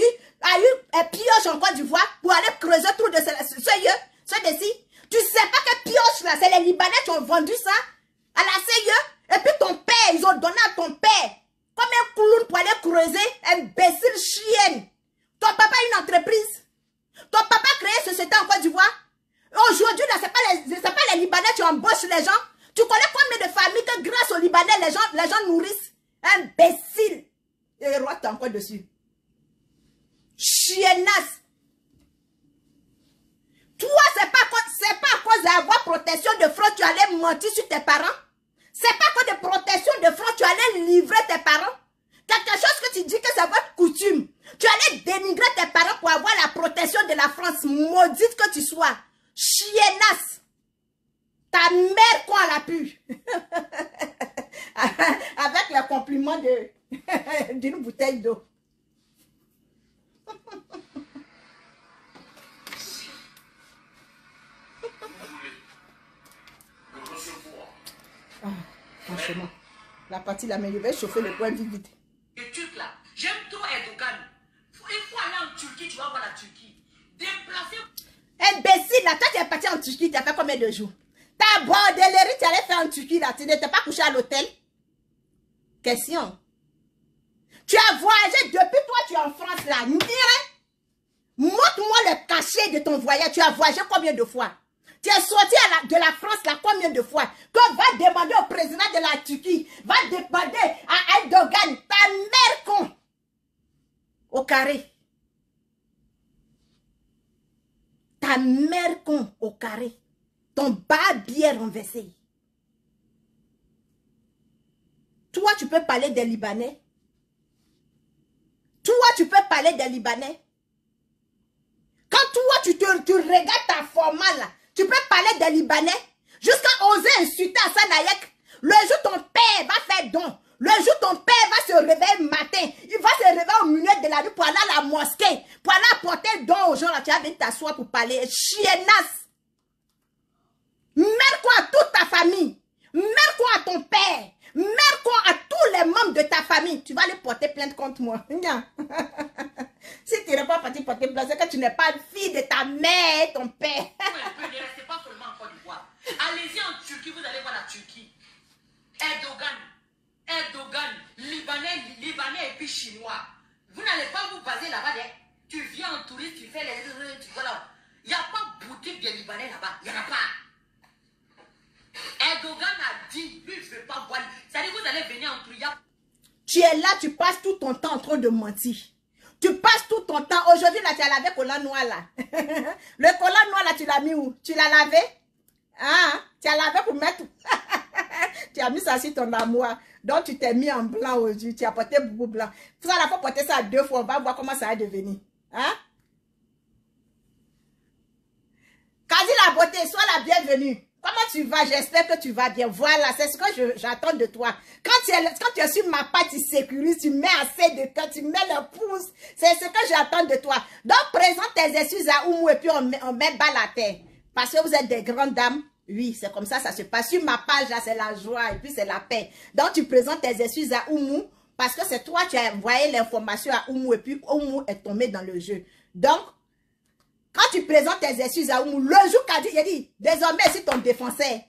eu un pioche en Côte d'Ivoire pour aller creuser tout de ce d'ici. Tu sais pas que pioche là, c'est les Libanais qui ont vendu ça à la CIE. Et puis ton père, ils ont donné à ton père comme un clown pour aller creuser, imbécile chienne. Ton papa a une entreprise. Ton papa a créé ce société en Côte d'Ivoire. Aujourd'hui, là, c'est pas les Libanais qui embauchent les gens. Tu connais combien de familles que grâce aux Libanais, les gens nourrissent? Imbécile. Et le roi t'es encore dessus. Chiennasse. Toi, c'est pas à cause d'avoir protection de front, tu allais mentir sur tes parents. C'est pas à cause de protection de front, tu allais livrer tes parents. Quelque chose que tu dis que c'est votre coutume. Tu allais dénigrer tes parents pour avoir la protection de la France. Maudite que tu sois. Chiennasse. Ta mère qu'on l'a pu. Avec le compliment d'une bouteille d'eau. La partie là, mais je vais chauffer le coin vite. Les Turcs là, j'aime trop Erdogan. Il faut aller en Turquie, tu vas voir la Turquie. Déplacer. Imbécile, là, toi tu es parti en Turquie, tu as fait combien de jours? Ta bordellerie, tu allais faire en Turquie là, tu n'étais pas couché à l'hôtel? Question. Tu as voyagé depuis toi, tu es en France là. Montre-moi le cachet de ton voyage. Tu as voyagé combien de fois? Tu es sorti de la France là combien de fois? Qu'on va demander au président de la Turquie, va demander à Erdogan, ta mère con, au carré. Ta mère con au carré. Ton barbier renversé. Toi, tu peux parler des Libanais. Toi, tu peux parler des Libanais. Quand toi, tu regardes ta format là, tu peux parler des Libanais. Jusqu'à oser insulter Hassan Hayek. Le jour ton père va faire don. Le jour ton père va se réveiller le matin. Il va se réveiller au milieu de la nuit pour aller à la mosquée. Pour aller apporter don aux gens là. Tu vas venir t'asseoir pour parler. Chiennasse. Mère quoi à toute ta famille. Mère quoi à ton père. Mère quoi à tous les membres de ta famille. Tu vas aller porter plainte contre moi. Si tu n'es pas parti porter plainte, c'est que tu n'es pas fille de ta mère et ton père. Ne restez pas seulement en Côte d'Ivoire. Allez-y en Turquie, vous allez voir la Turquie. Erdogan, Libanais et puis Chinois. Vous n'allez pas vous baser là-bas. Tu viens en touriste, tu fais les... Voilà. Il n'y a pas boutique de Libanais là-bas. Il n'y en a pas. Erdogan a dit, lui, je ne veux pas voir. C'est-à-dire que vous allez venir en touriste. Tu es là, tu passes tout ton temps en train de mentir. Tu passes tout ton temps. Aujourd'hui, là, tu as lavé le collant noir, là. Le collant noir, là, tu l'as mis où? Tu l'as lavé? Hein? Tu as lavé pour mettre... Tu as mis ça sur ton armoire. Donc, tu t'es mis en blanc aujourd'hui. Tu as porté beaucoup blanc. Ça, il faut porter ça 2 fois. On va voir comment ça va devenir. Hein? Kadi la beauté, sois la bienvenue. Comment tu vas? J'espère que tu vas bien. Voilà, c'est ce que j'attends de toi. Quand tu es sur ma patte, tu sécurises, tu mets assez de temps, tu mets le pouce. C'est ce que j'attends de toi. Donc, présente tes excuses à Oumou et puis on met bas la terre. Parce que vous êtes des grandes dames. Oui, c'est comme ça se passe. Sur ma page, là, c'est la joie et puis c'est la paix. Donc, tu présentes tes excuses à Oumou parce que c'est toi qui as envoyé l'information à Oumou et puis Oumou est tombé dans le jeu. Donc, quand tu présentes tes excuses à Oumou, le jour Kadi, il a dit, désormais, c'est ton défenseur.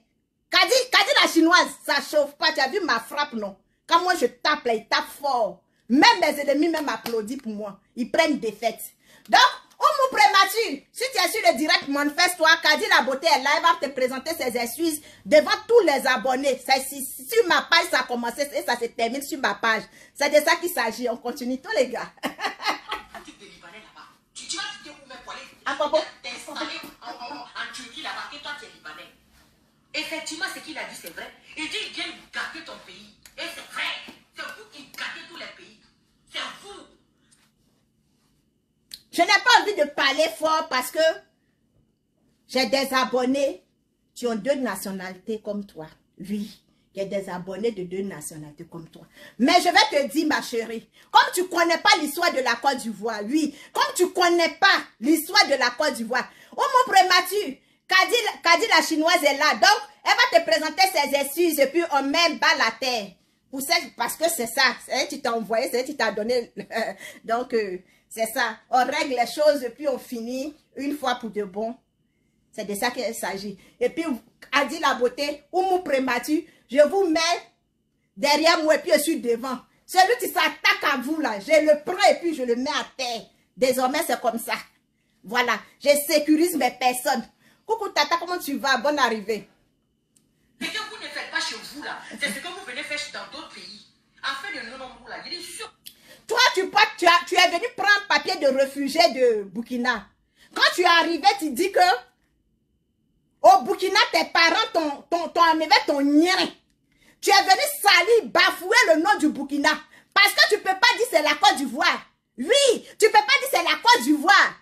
Kadi la chinoise, ça chauffe pas. Tu as vu ma frappe, non? Quand moi je tape, là, il tape fort. Même mes ennemis même applaudissent pour moi. Ils prennent défaite. Donc, Oumou prémature, si tu es sur le direct, manifeste-toi. Kadi la beauté est là, elle va te présenter ses excuses devant tous les abonnés. Sur ma page, ça a commencé et ça se termine sur ma page. C'est de ça qu'il s'agit. On continue, tous les gars. Tu vas quitter où même pour aller t'installer en Turquie là-bas et toi tu es libanais. Effectivement, ce qu'il a dit, c'est vrai. Il dit, il vient gâter ton pays. Et c'est vrai. C'est vous qui gâtez tous les pays. C'est vous. Je n'ai pas envie de parler fort parce que j'ai des abonnés qui ont 2 nationalités comme toi. Oui. Il y a des abonnés de 2 nationalités comme toi. Mais je vais te dire, ma chérie, comme tu ne connais pas l'histoire de la Côte d'Ivoire, oui, comme tu ne connais pas l'histoire de la Côte d'Ivoire, au mon prémature, Kadi la chinoise est là. Donc, elle va te présenter ses excuses et puis on met bas la terre. Parce que c'est ça. C'est elle qui t'a envoyé, c'est elle qui t'a donné. Donc, c'est ça. On règle les choses et puis on finit une fois pour de bon. C'est de ça qu'il s'agit. Et puis, Kadi la beauté, ou mon prémature, je vous mets derrière moi et puis je suis devant. Celui qui s'attaque à vous là, je le prends et puis je le mets à terre. Désormais, c'est comme ça. Voilà, je sécurise mes personnes. Coucou Tata, comment tu vas? Bonne arrivée. Ce que vous ne faites pas chez vous là, c'est ce que vous venez faire dans d'autres pays. Afin de non-nombre là, il est sûr. Toi, tu es venu prendre papier de réfugié de Burkina. Quand tu es arrivé, tu dis que au Burkina, tes parents t'ont enlevé ton nien. Tu es venu salir, bafouer le nom du Burkina. Parce que tu ne peux pas dire c'est la Côte d'Ivoire. Oui, tu ne peux pas dire c'est la Côte d'Ivoire.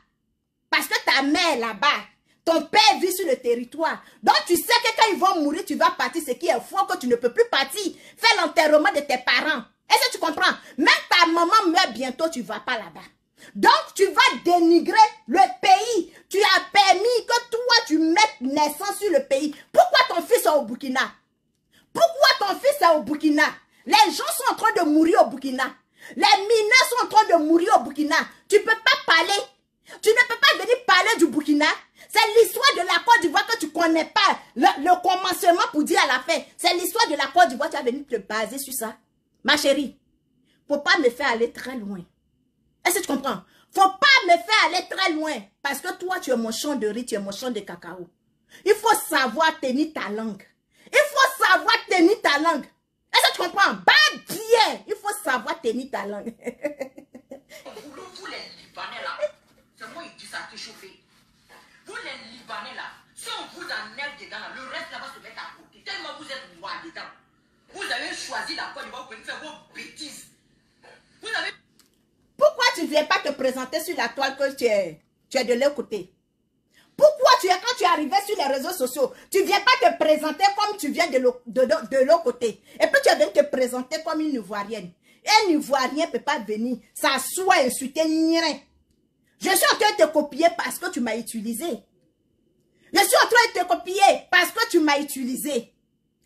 Parce que ta mère là-bas, ton père vit sur le territoire. Donc tu sais que quand ils vont mourir, tu vas partir. Ce qui est faux, que tu ne peux plus partir. Fais l'enterrement de tes parents. Est-ce que tu comprends? Même ta maman meurt bientôt, tu ne vas pas là-bas. Donc, tu vas dénigrer le pays. Tu as permis que toi, tu mettes naissance sur le pays. Pourquoi ton fils est au Burkina? Pourquoi ton fils est au Burkina? Les parler du Burkina. C'est l'histoire de la Côte d'Ivoire que tu ne connais pas. Le commencement pour dire à la fin. C'est l'histoire de la Côte d'Ivoire. Tu as venu te baser sur ça. Ma chérie, faut pas me faire aller très loin. Est-ce que tu comprends? Faut pas me faire aller très loin. Parce que toi, tu es mon champ de riz, tu es mon champ de cacao. Il faut savoir tenir ta langue. Il faut savoir tenir ta langue. Est-ce que tu comprends? Bah bien. Il faut savoir tenir ta langue. Vous les Libanais là, c'est moi qui dis ça te chauffer. Vous les Libanais là, si on vous enlève dedans, là, le reste là va se mettre à côté. Tellement vous êtes loin dedans. Vous avez choisi la Côte d'Ivoire, vous pouvez faire vos bêtises. Vous avez... Pourquoi tu ne viens pas te présenter sur la toile que tu es de l'autre côté? Pourquoi quand tu es arrivé sur les réseaux sociaux, tu ne viens pas te présenter comme tu viens de l'autre côté? Et puis tu viens te présenter comme une Ivoirienne. Un Ivoirien ne peut pas venir s'asseoir et insulter ni rien. Je suis en train de te copier parce que tu m'as utilisé. Je suis en train de te copier parce que tu m'as utilisé.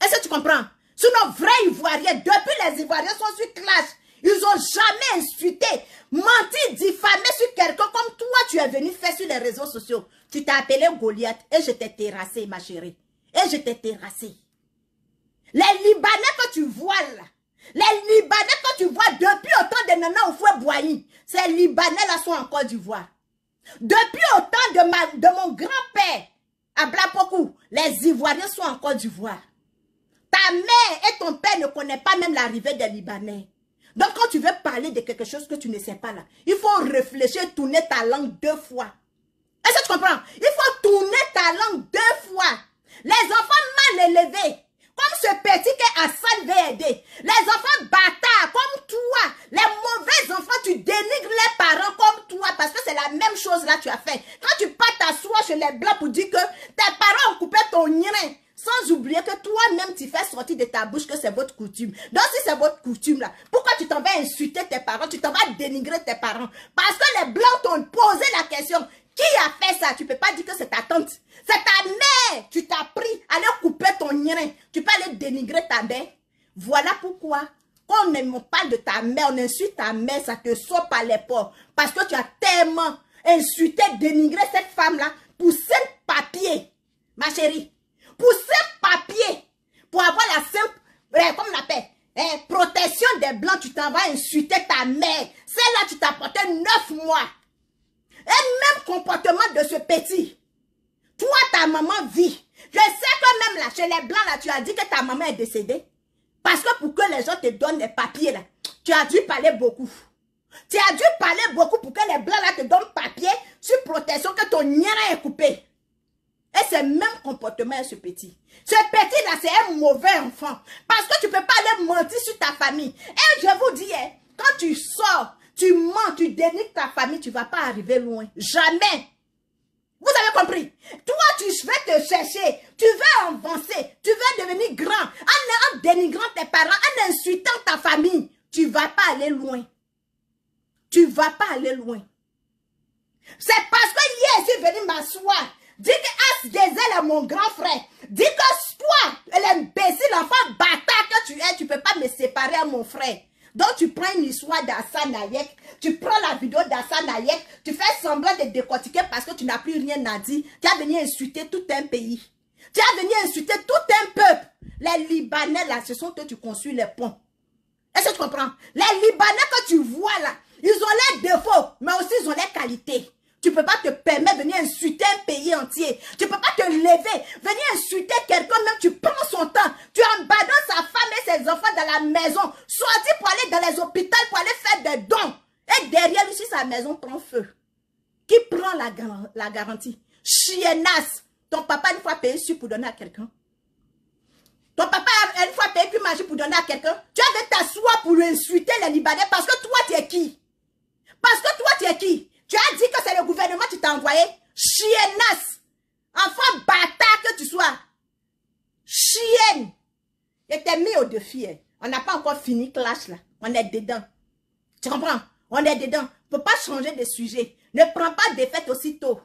Est-ce que tu comprends? Sinon, vrais Ivoiriens, depuis les Ivoiriens sont sur Clash, ils n'ont jamais insulté, menti, diffamé sur quelqu'un comme toi tu es venu faire sur les réseaux sociaux. Tu t'es appelé Goliath et je t'ai terrassé, ma chérie. Et je t'ai terrassé. Les Libanais que tu vois là, les Libanais que tu vois depuis autant de Nana au fouet Boigny, ces Libanais là sont en Côte d'Ivoire. Depuis autant de mon grand-père, à Blapokou, les Ivoiriens sont en Côte d'Ivoire. Ta mère et ton père ne connaissent pas même l'arrivée des Libanais. Donc quand tu veux parler de quelque chose que tu ne sais pas là, il faut réfléchir, tourner ta langue 2 fois. Est-ce que tu comprends? Il faut tourner ta langue 2 fois. Les enfants mal élevés, comme ce petit que Hassan veut aider, les enfants bâtards comme toi, les mauvais enfants, tu dénigres les parents comme toi, parce que c'est la même chose là tu as fait. Quand tu pars t'asseoir chez les blancs pour dire que tes parents ont coupé ton nien, sans oublier que toi-même tu fais sortir de ta bouche que c'est votre coutume. Donc si c'est votre coutume là, pourquoi tu t'en vas insulter tes parents, tu t'en vas dénigrer tes parents? Parce que les blancs t'ont posé la question. Qui a fait ça? Tu ne peux pas dire que c'est ta tante. C'est ta mère. Tu t'as pris. Allez couper ton nien. Tu peux aller dénigrer ta mère. Voilà pourquoi, quand on parle de ta mère, on insulte ta mère, ça te sort par les pores. Parce que tu as tellement insulté, dénigré cette femme-là pour 5 papiers. Ma chérie. Pour 5 papiers. Pour avoir la simple, comme on appelle, protection des blancs, tu t'en vas insulter ta mère. Celle-là, tu t'as porté 9 mois. Et même comportement de ce petit. Toi, ta maman vit. Je sais que même là, chez les blancs, là, tu as dit que ta maman est décédée. Parce que pour que les gens te donnent les papiers, là, tu as dû parler beaucoup. Tu as dû parler beaucoup pour que les blancs, là, te donnent papier sur protection que ton nien est coupé. Et c'est le même comportement, ce petit. Ce petit-là, c'est un mauvais enfant. Parce que tu ne peux pas aller mentir sur ta famille. Et je vous dis, quand tu sors, tu mens, tu dénigres ta famille, tu ne vas pas arriver loin. Jamais. Vous avez compris? Toi, tu vas te chercher, tu veux avancer, tu veux devenir grand. En dénigrant tes parents, en insultant ta famille, tu ne vas pas aller loin. Tu ne vas pas aller loin. C'est parce que hier, je suis venu m'asseoir. Dis que Asgezel est mon grand frère. Dis que toi, l'imbécile, l'enfant bâtard que tu es, tu ne peux pas me séparer à mon frère. Donc tu prends une histoire d'Hassan Hayek, tu prends la vidéo d'Hassan Hayek, tu fais semblant de décortiquer parce que tu n'as plus rien à dire. Tu as venu insulter tout un pays. Tu as venu insulter tout un peuple. Les Libanais là, ce sont eux qui construisent les ponts. Est-ce que tu comprends? Les Libanais que tu vois là, ils ont les défauts, mais aussi ils ont les qualités. Tu ne peux pas te permettre de venir insulter un pays entier. Tu ne peux pas te lever, venir insulter quelqu'un, même tu prends son temps. Tu abandonnes sa femme et ses enfants dans la maison. Sortir pour aller dans les hôpitaux, pour aller faire des dons. Et derrière lui, si sa maison prend feu. Qui prend la garantie? Chiennasse. Ton papa une fois payé sur pour donner à quelqu'un. Ton papa une fois payé puis manger pour donner à quelqu'un. Tu avais t'asseoir pour insulter les Libanais parce que toi tu es qui? Parce que toi tu es qui? Tu as dit que c'est le gouvernement qui t'a envoyé. Chiennasse. Enfant bâtard que tu sois. Chienne. Et t'es mis au défi. On n'a pas encore fini Clash là. On est dedans. Tu comprends? On est dedans. Il ne faut pas changer de sujet. Ne prends pas défaite aussitôt.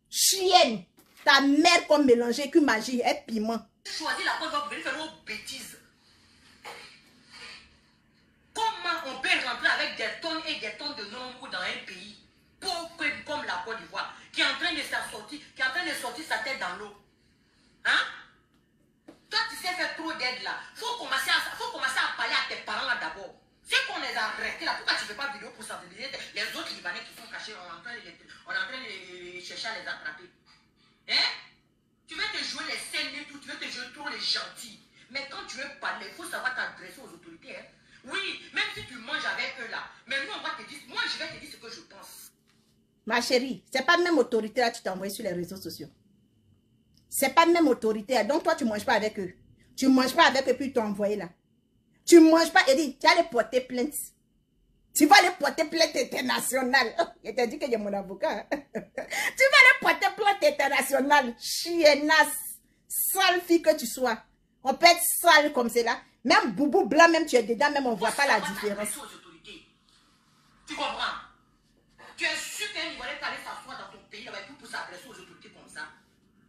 Chienne. Ta mère comme mélangée que magie et piment. Choisis la cause, vous venez faire vos bêtises. Comment on peut rentrer avec des tonnes et des tonnes de nombre dans un pays pauvre comme la Côte d'Ivoire, qui est en train de s'asseoir train de sortir sa tête dans l'eau. Hein? Toi, tu sais faire trop d'aide là. Faut commencer à parler à tes parents là d'abord. C'est qu'on les a arrêtés là. Pourquoi tu ne fais pas vidéo pour sensibiliser les autres Libanais qui sont cachés? On est en train de chercher à les attraper. Hein? Tu veux te jouer les scènes et tout, tu veux te jouer trop les gentils. Mais quand tu veux parler, il faut savoir t'adresser aux autorités. Hein? Oui, même si tu manges avec eux là. Mais nous, on va te dire, moi je vais te dire ce que je pense. Ma chérie, c'est pas même autorité là, tu t'envoies sur les réseaux sociaux. C'est pas même autorité là. Donc toi, tu ne manges pas avec eux. Tu ne manges pas avec eux, puis tu t'es envoyé là. Tu ne manges pas, et dit, tu vas aller porter plainte. Tu vas aller porter plainte internationale. Je t'ai dit que j'ai mon avocat. Tu vas aller porter plainte internationale. Chiennasse. Sale fille que tu sois. On peut être sale comme c'est là. Même boubou blanc, même tu es dedans, même on ne voit pas la différence. Tu comprends? Tu es sûr qu'un Ivoirien peut aller s'asseoir dans ton pays là-bas pour s'adresser aux autorités comme ça.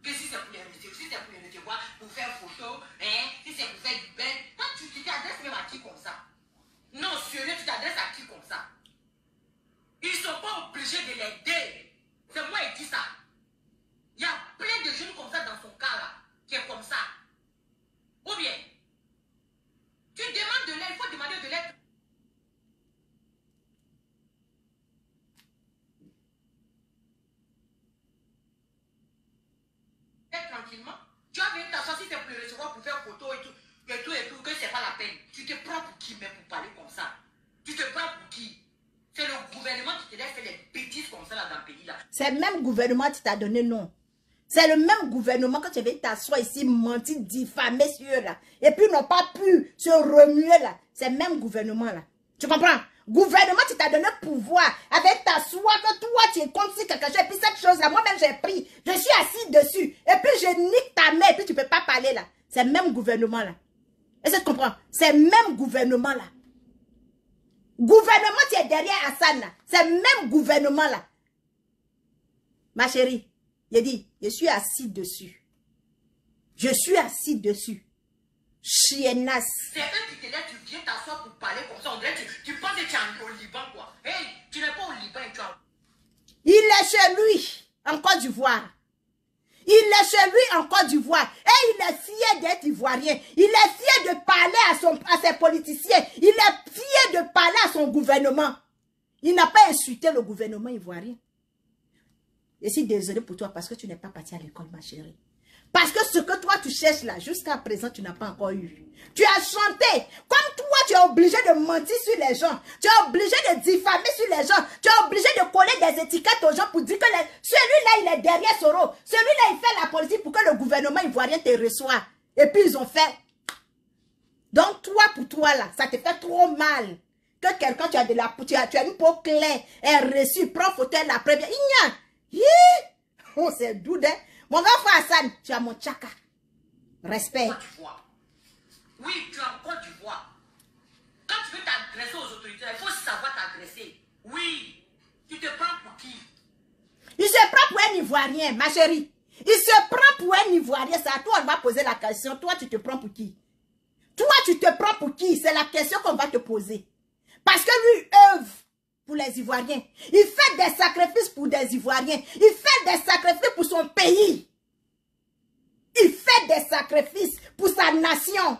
Que si c'est pour les recevoir, pour faire photo, hein, si c'est pour faire du bain, toi tu t'adresses même à qui comme ça? Non, sérieux, tu t'adresses à qui comme ça? Ils ne sont pas obligés de l'aider. C'est moi qui dis ça. Il y a plein de jeunes comme ça dans son cas là, qui est comme ça. Ou bien, tu demandes de l'aide, il faut demander de l'aide. Tranquillement. Tu as venu t'asseoir si c'est pour le recevoir pour faire photo et tout, que c'est pas la peine. Tu te prends pour qui même pour parler comme ça? Tu te prends pour qui? C'est le gouvernement qui te laisse faire les bêtises comme ça là dans le pays là. C'est le même gouvernement qui t'a donné non. C'est le même gouvernement quand tu es venu t'asseoir ici, mentir, diffamer sur eux là. Et puis ils n'ont pas pu se remuer là. C'est le même gouvernement là. Tu comprends? Gouvernement, tu t'as donné pouvoir avec ta soie que toi tu es contre si quelque chose. Et puis cette chose-là, moi-même j'ai pris. Je suis assis dessus. Et puis je nique ta mère. Et puis tu ne peux pas parler là. C'est le même gouvernement là. Est-ce que tu comprends? C'est le même gouvernement là. Gouvernement, tu es derrière Hassan là. C'est le même gouvernement là. Ma chérie, il dit, je suis assis dessus. Je suis assis dessus. Chiennasse. C'est eux qui te laissent, tu viens t'asseoir pour parler comme ça. On dirait tu penses que tu es au Liban, quoi. Hey, tu n'es pas au Liban et tu es... Il est chez lui, en Côte d'Ivoire. Il est chez lui en Côte d'Ivoire. Et il est fier d'être ivoirien. Il est fier de parler à ses politiciens. Il est fier de parler à son gouvernement. Il n'a pas insulté le gouvernement ivoirien. Je suis désolée pour toi parce que tu n'es pas parti à l'école, ma chérie. Parce que ce que toi tu cherches là, jusqu'à présent, tu n'as pas encore eu. Tu as chanté. Comme toi, tu es obligé de mentir sur les gens. Tu es obligé de diffamer sur les gens. Tu es obligé de coller des étiquettes aux gens pour dire que celui-là, il est derrière Soro. Celui-là, il fait la politique pour que le gouvernement ivoirien te reçoive. Et puis, ils ont fait. Donc, toi, pour toi, là, ça te fait trop mal. Que quelqu'un, tu as une peau claire, est reçu, prend photo, la première. On s'est doudé. Mon grand frère Hassan, tu as mon tchaka. Respect. Oui, tu as encore du voix. Quand tu veux t'adresser aux autorités, il faut savoir t'adresser. Oui. Tu te prends pour qui? Il se prend pour un Ivoirien, ma chérie. Il se prend pour un Ivoirien. C'est à toi on va poser la question. Toi, tu te prends pour qui? Toi, tu te prends pour qui? C'est la question qu'on va te poser. Parce que lui œuvre pour les Ivoiriens. Il fait des sacrifices pour des Ivoiriens. Il fait des sacrifices pour son pays. Il fait des sacrifices pour sa nation.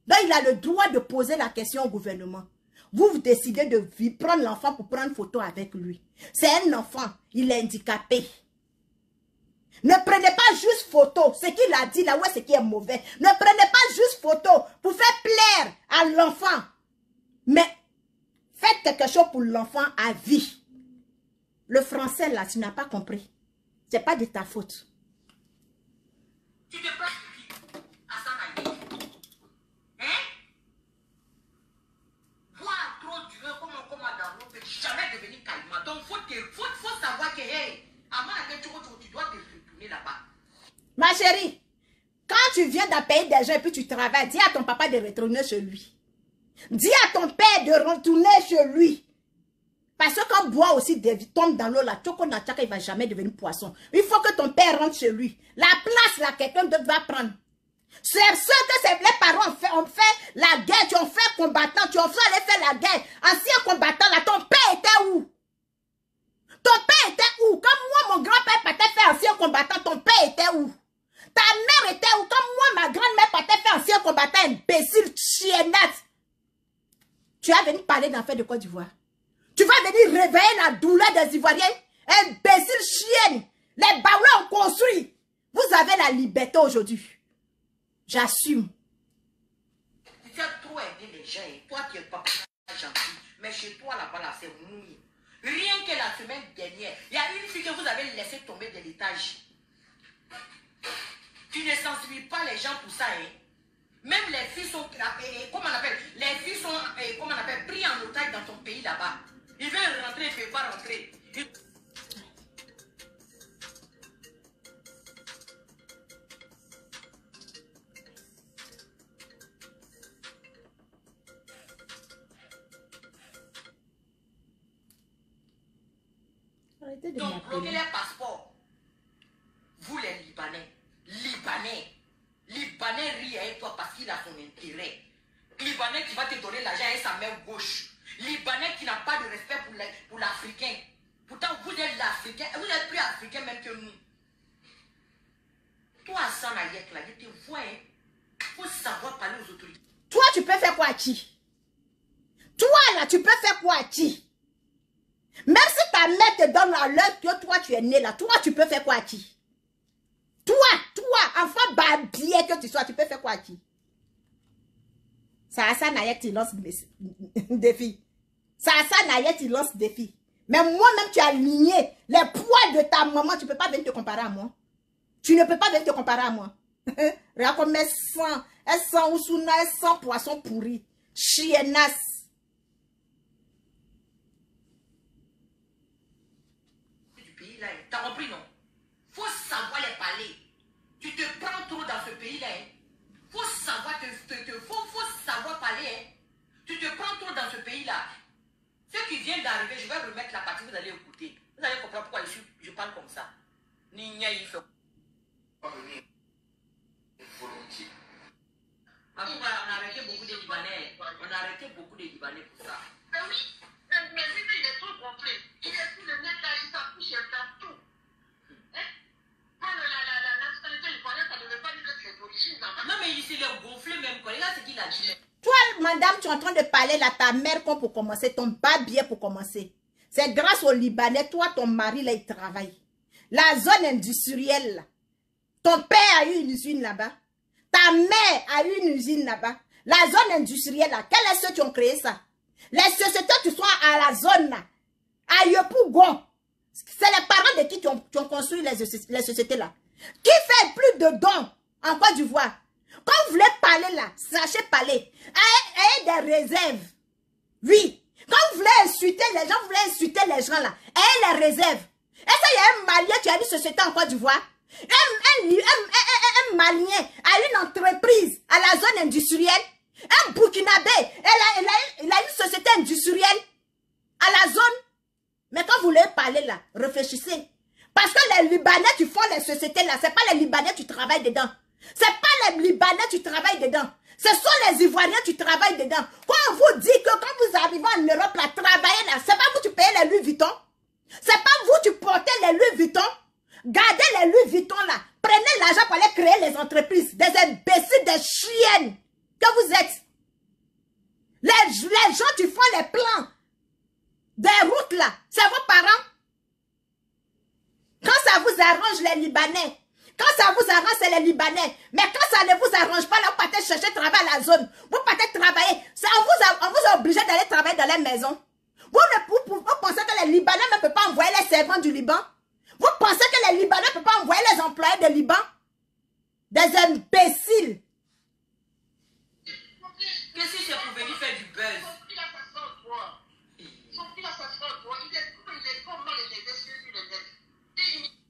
Donc, il a le droit de poser la question au gouvernement. Vous décidez de prendre l'enfant pour prendre photo avec lui. C'est un enfant. Il est handicapé. Ne prenez pas juste photo. Ce qu'il a dit là, ouais, ce qui est mauvais. Ne prenez pas juste photo pour faire plaire à l'enfant. Mais faites quelque chose pour l'enfant à vie. Le français, là, tu n'as pas compris. Ce n'est pas de ta faute. Tu te prends pour qui? Hassan Ali. Hein? Voir trop dur comme dans l'eau, jamais devenir calme. Donc, faut savoir que, hey, avant que tu dois te retourner là-bas. Ma chérie, quand tu viens d'un pays des gens et puis tu travailles, dis à ton papa de retourner chez lui. Dis à ton père de retourner chez lui. Parce que quand bois aussi tombe dans l'eau, la choco nataka, il ne va jamais devenir poisson. Il faut que ton père rentre chez lui. La place, là, quelqu'un d'autre va prendre. C'est sûr que les parents ont fait la guerre, tu as fait combattant, tu as fait aller faire la guerre. Ancien combattant, là, ton père était où? Ton père était où? Comme moi, mon grand-père partait faire ancien combattant, ton père était où? Ta mère était où? Comme moi, ma grand-mère partait faire ancien combattant, imbécile, chiennasse. Tu as venu parler d'enfer de Côte d'Ivoire. Tu vas venir réveiller la douleur des Ivoiriens. Imbécile, chienne. Les Baoulés ont construit. Vous avez la liberté aujourd'hui. J'assume. Tu as trop aidé les gens. Et toi, tu es pas gentil. Mais chez toi, là-bas, là, c'est mouillé. Rien que la semaine dernière, il y a une fille que vous avez laissé tomber de l'étage. Tu ne sensibilises pas les gens pour ça, hein. Même les filles sont, comment on appelle, les filles sont, comment on appelle, pris en otage dans ton pays là-bas. Ils veulent rentrer, ils ne peuvent pas rentrer. Donc, bloquez les passeports. Vous les Libanais rit avec toi parce qu'il a son intérêt. Libanais qui va te donner l'argent avec sa main gauche. Libanais qui n'a pas de respect pour l'Africain. Pourtant, vous êtes l'Africain. Vous êtes plus Africain même que nous. Toi, Hassan Ayek, là, je te vois, hein. Faut savoir parler aux autorités. Toi, tu peux faire quoi, Ti? Toi, là, tu peux faire quoi, Ti? Même si ta mère te donne à l'heure que toi, tu es né là, toi, tu peux faire quoi, Ti? Toi, enfant babier que tu sois, tu peux faire quoi, Ti? Ça, Hassan Ayek, tu lances défi. Ça, Hassan Ayek, tu lances défi. Mais moi-même, tu as aligné les poids de ta maman, tu ne peux pas venir te comparer à moi. Tu ne peux pas venir te comparer à moi. Regarde comme elles sent Ousouna, elles sent poisson pourri. Chiennasse. Du pays là, t'as compris, non? Faut savoir les parler. Tu te prends trop dans ce pays là. Faut savoir faut savoir parler. Hein. Tu te prends trop dans ce pays là. Ceux qui viennent d'arriver, je vais remettre la partie, vous allez écouter. Vous allez comprendre pourquoi je parle comme ça. Nigna, il fait. Volontiers. On a arrêté beaucoup de Libanais. On a arrêté beaucoup de Libanais pour ça. Mais oui, mais lui, il est trop gonflé. Il est sur le net là, il s'accouche, il fait tout. Hein? La nationalité ivoirienne, ça ne veut pas dire que c'est d'origine. Non, mais il est gonflé même. Regarde ce qu'il a dit. Toi, madame, tu es en train de parler là, ta mère, comme pour commencer, ton babier pour commencer. C'est grâce aux Libanais, toi, ton mari, là, il travaille. La zone industrielle, là. Ton père a eu une usine là-bas. Ta mère a eu une usine là-bas. La zone industrielle, là. Quels est ceux qui ont créé ça? Les sociétés qui sont à la zone, là. À Yopougon. C'est les parents de qui ont construit les sociétés, là. Qui fait plus de dons en Côte d'Ivoire? Quand vous voulez parler, là, sachez parler. Ayez des réserves. Oui. Quand vous voulez insulter les gens, vous voulez insulter les gens, là. Ayez les réserves. Est-ce qu'il y a un Malien qui a une société en Côte d'Ivoire? Un Malien a une entreprise à la zone industrielle. Un Burkinabé, il a une société industrielle à la zone. Mais quand vous voulez parler là, réfléchissez. Parce que les Libanais qui font les sociétés là, c'est pas les Libanais qui travaillent dedans. C'est pas les Libanais qui travaillent dedans. Ce sont les Ivoiriens qui travaillent dedans. Quand on vous dit que quand vous arrivez en Europe là, travailler là, c'est pas vous qui payez les Louis Vuitton. C'est pas vous qui portez les Louis Vuitton. Gardez les Louis Vuitton là. Prenez l'argent pour aller créer les entreprises. Des imbéciles, des chiennes que vous êtes. Les gens qui font les plans des routes là, c'est vos parents. Quand ça vous arrange les Libanais, quand ça vous arrange c'est les Libanais, mais quand ça ne vous arrange pas là, vous partez chercher travail à la zone, vous partez travailler, on vous a obligé d'aller travailler dans les maisons. Vous pensez que les Libanais ne peuvent pas envoyer les servants du Liban? Vous pensez que les Libanais ne peuvent pas envoyer les employés du Liban? Des imbéciles. Qu'est-ce que c'est pour venir faire du buzz?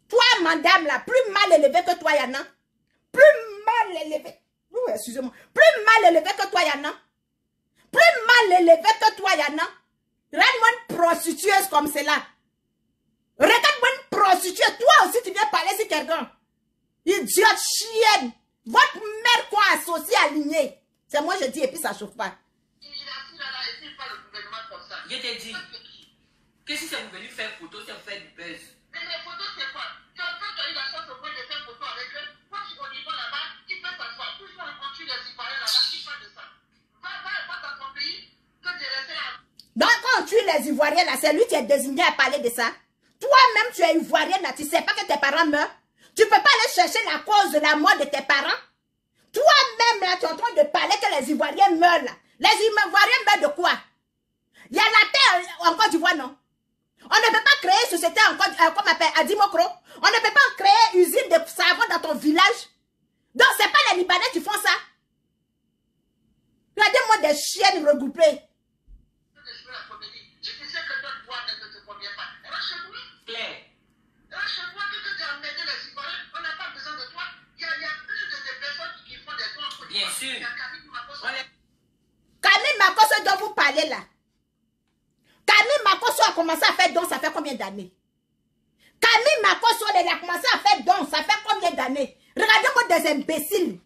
Toi, madame, là, plus mal élevé que toi, Yana. Plus mal élevé. Excusez-moi. Plus mal élevé que toi, Yana. Plus mal élevé que toi, Yana. Regarde-moi une prostitueuse comme celle-là. Regarde-moi une prostituée. Toi aussi, tu viens parler sur quelqu'un. Idiote chienne. Votre mère quoi associée alignée. C'est moi je dis et puis ça chauffe pas. Je t'ai dit. Qu'est-ce que c'est vous venu faire photo, c'est pour faire du buzz? Mais les photos, c'est quoi? Quand tu as eu la chance Ivoiriens là, c'est lui qui est désigné à parler de ça. Toi-même, tu es Ivoirien là, tu sais pas que tes parents meurent. Tu peux pas aller chercher la cause de la mort de tes parents. Toi-même là, tu es en train de parler que les Ivoiriens meurent là. Les Ivoiriens meurent de quoi? Il y a la terre en Côte d'Ivoire, non? On ne peut pas créer société en Côte d'Ivoire, comme appelle à Dimokro. On ne peut pas créer usine de savon dans ton village. Donc, c'est pas les Libanais qui font ça. Regardez-moi des chiennes regroupées. Je disais que notre voix ne te convient pas. Rache-moi. Claire. Rache-moi que tu as emmêlé les Ivoiriens. On n'a pas besoin de toi. Il y a plus de personnes qui font des dons. Bien sûr. Il y a Camille Makosso. Camille Makosso dont vous parlez là. Camille Makosso a commencé à faire dons, ça fait combien d'années? Camille Makosso, elle a commencé à faire dons, ça fait combien d'années? Regardez-moi des imbéciles.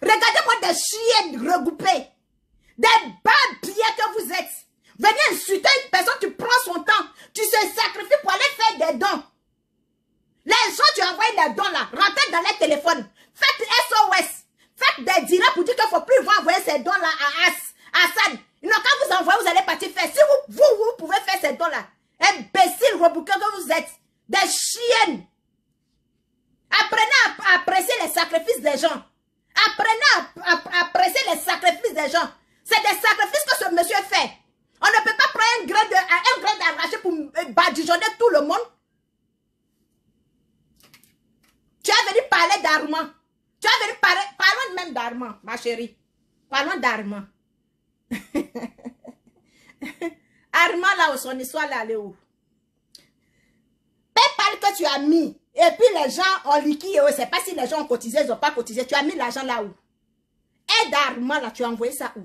Regardez-moi des chiens regroupés. Des babiers que vous êtes. Venez insulter une personne, tu prends son temps. Tu se sacrifies pour aller faire des dons. Les gens, tu envoies des dons là. Rentrez dans les téléphones. Faites SOS. Faites des dîners pour dire qu'il ne faut plus envoyer ces dons là à Assad. Non, quand vous envoyez, vous allez partir faire. Si vous pouvez faire ces dons là. Imbéciles regroupés que vous êtes. Des chiennes. Apprenez à apprécier les sacrifices des gens. Apprenez à apprécier les sacrifices des gens. C'est des sacrifices que ce monsieur fait. On ne peut pas prendre un grain d'arraché pour badigeonner tout le monde. Tu as venu parler d'Armand. Tu as venu parler... Parlons même d'Armand, ma chérie. Parlons d'Armand. Armand, là où son histoire, là, elle est où? Paypal que tu as mis. Et puis les gens ont liquide. Je ne sais pas si les gens ont cotisé, ils n'ont pas cotisé. Tu as mis l'argent là où? Et d'Armand, là, tu as envoyé ça où?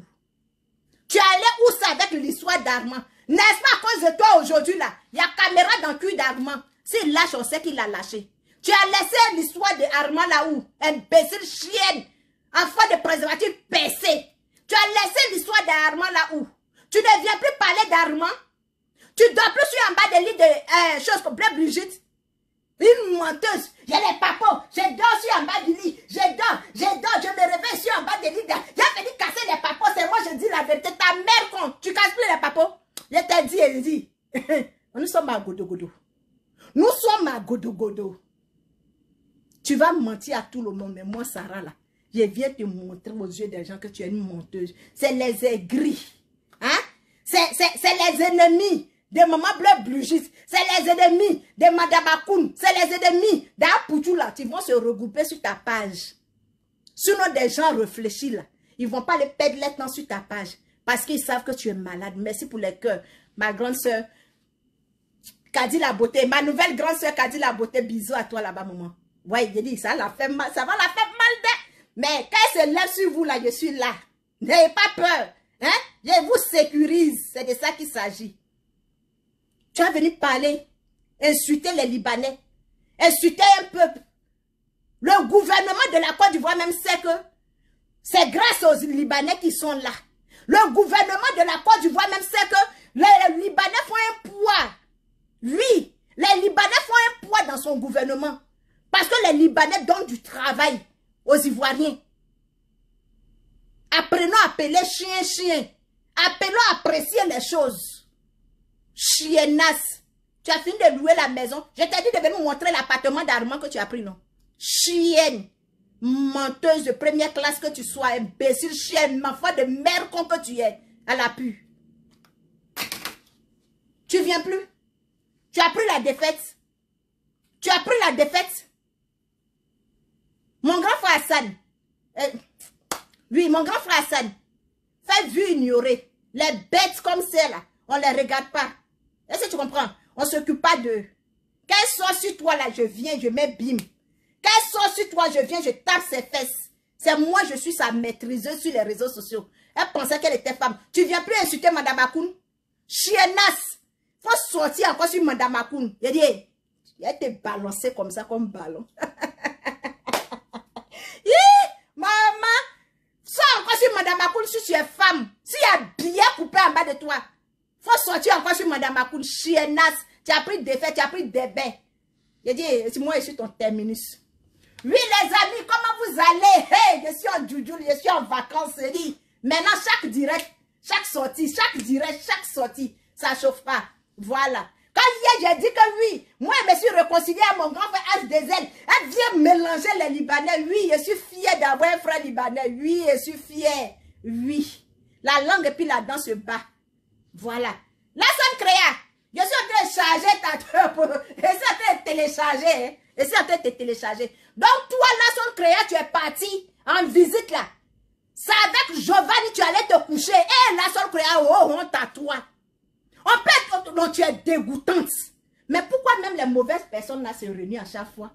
Tu es allé où ça avec l'histoire d'Armand? N'est-ce pas à cause de toi aujourd'hui là? Il y a caméra dans le cul d'Armand. S'il lâche, on sait qu'il l'a lâché. Tu as laissé l'histoire d'Armand là où? Imbécile chienne. Enfant de préservatif PC. Tu as laissé l'histoire d'Armand là où? Tu ne viens plus parler d'Armand. Tu dors plus sur en bas des lits de choses comme Brigitte. Une menteuse. J'ai les papos. Je dors sur en bas du lit. Je dors. Je me réveille sur en bas des lits. J'ai venu casser les papos. C'est moi, je dis la vérité. Ta mère, con. Tu casses plus les papos. Je t'ai dit, elle dit. Nous sommes à Godo-Godo. Nous sommes à Godo-Godo. Tu vas mentir à tout le monde. Mais moi, Sarah, là, je viens te montrer aux yeux des gens que tu es une menteuse. C'est les aigris. Hein? C'est les ennemis de Maman Bleu Blugis, c'est les ennemis de Madame Akoun, c'est les ennemis d'Apoutou là, qui vont se regrouper sur ta page. Sinon des gens réfléchis là, ils vont pas les perdre les temps sur ta page, parce qu'ils savent que tu es malade. Merci pour les cœurs. Ma grande soeur, Kadi la beauté, ma nouvelle grande soeur Kadi la beauté, bisous à toi là-bas maman. Ouais, j'ai dit, ça la fait mal, ça va la faire mal de... Mais quand elle se lève sur vous là, je suis là. N'ayez pas peur, hein? Je vous sécurise, c'est de ça qu'il s'agit. Tu es venu parler, insulter les Libanais, insulter un peuple. Le gouvernement de la Côte d'Ivoire même sait que c'est grâce aux Libanais qui sont là. Le gouvernement de la Côte d'Ivoire même sait que les Libanais font un poids. Lui, les Libanais font un poids dans son gouvernement. Parce que les Libanais donnent du travail aux Ivoiriens. Apprenons à appeler chien. Appelons à apprécier les choses. Chiennasse. Tu as fini de louer la maison. Je t'ai dit de venir montrer l'appartement d'Armand que tu as pris, non? Chienne. Menteuse de première classe que tu sois. Imbécile, chienne. Enfant de merde con que tu es. À la pu. Tu viens plus. Tu as pris la défaite. Tu as pris la défaite. Mon grand frère Hassan. Oui, mon grand frère Hassan. Fais vu ignorer. Les bêtes comme celles-là. On ne les regarde pas. Est-ce que tu comprends? On ne s'occupe pas d'eux. Quand elles sont sur toi, là, je viens, je mets bim. Quand elles sont sur toi, je viens, je tape ses fesses. C'est moi, je suis sa maîtriseuse sur les réseaux sociaux. Elle pensait qu'elle était femme. Tu viens plus insulter Madame Akoun? Chiennasse. Faut sortir encore sur Madame Akoun. Il dit, elle te balancer comme ça, comme ballon. Maman, sors encore sur Madame Akoun si tu es femme. S'il y a bien coupé en bas de toi. Faut sortir encore sur Madame Akoun, chiennasse. Tu as pris des faits, tu as pris des bains. J'ai dit, moi, je suis ton terminus. Oui, les amis, comment vous allez? Hey, je suis en djoudjoul, je suis en vacances. Maintenant, chaque direct, chaque sortie, chaque direct, chaque sortie, ça chauffe pas. Voilà. Quand hier j'ai dit que oui, moi je me suis réconciliée à mon grand frère H2Z, elle vient mélanger les Libanais. Oui, je suis fière d'avoir un frère libanais. Oui, je suis fière. Oui. La langue et puis la dent se bat. Voilà. La sonne créa. Je suis en train de charger ta troupe. Je suis en train de télécharger. Hein. Je suis en train de te télécharger. Donc toi, la sonne créa, tu es parti en visite là. C'est avec Giovanni, tu allais te coucher. Et la sonne créa, oh, honte à toi. On peut être, non, tu es dégoûtante. Mais pourquoi même les mauvaises personnes là se réunissent à chaque fois?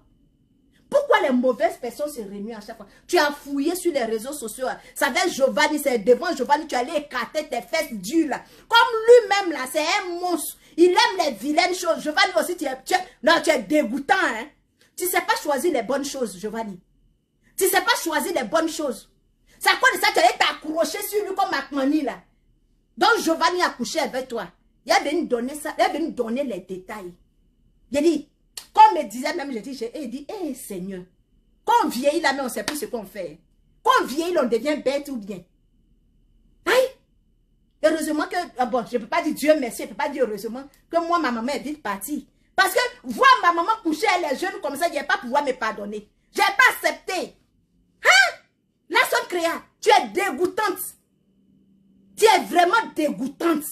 Pourquoi les mauvaises personnes se réunissent à chaque fois? Tu as fouillé sur les réseaux sociaux. Ça va être Giovanni, c'est devant Giovanni, tu allais écarter tes fesses dures là. Comme lui-même là, c'est un monstre. Il aime les vilaines choses. Giovanni aussi, tu es dégoûtant. Hein? Tu ne sais pas choisir les bonnes choses, Giovanni. Tu ne sais pas choisir les bonnes choses. C'est à quoi de ça tu allais t'accrocher sur lui comme Macmani là. Donc Giovanni a couché avec toi. Il est venu donner ça, il est venu donner les détails. J'ai dit, comme me disait même, j'ai dit, hé Seigneur, quand on vieillit là, mais on ne sait plus ce qu'on fait. Quand on vieillit, on devient bête ou bien. Aïe! Heureusement que, bon, je ne peux pas dire Dieu merci, je ne peux pas dire heureusement que moi, ma maman est vite partie. Parce que voir ma maman coucher les jeunes comme ça, je ne vais pas pouvoir me pardonner. Je n'ai pas accepté. Hein? La sonne créa, tu es dégoûtante. Tu es vraiment dégoûtante.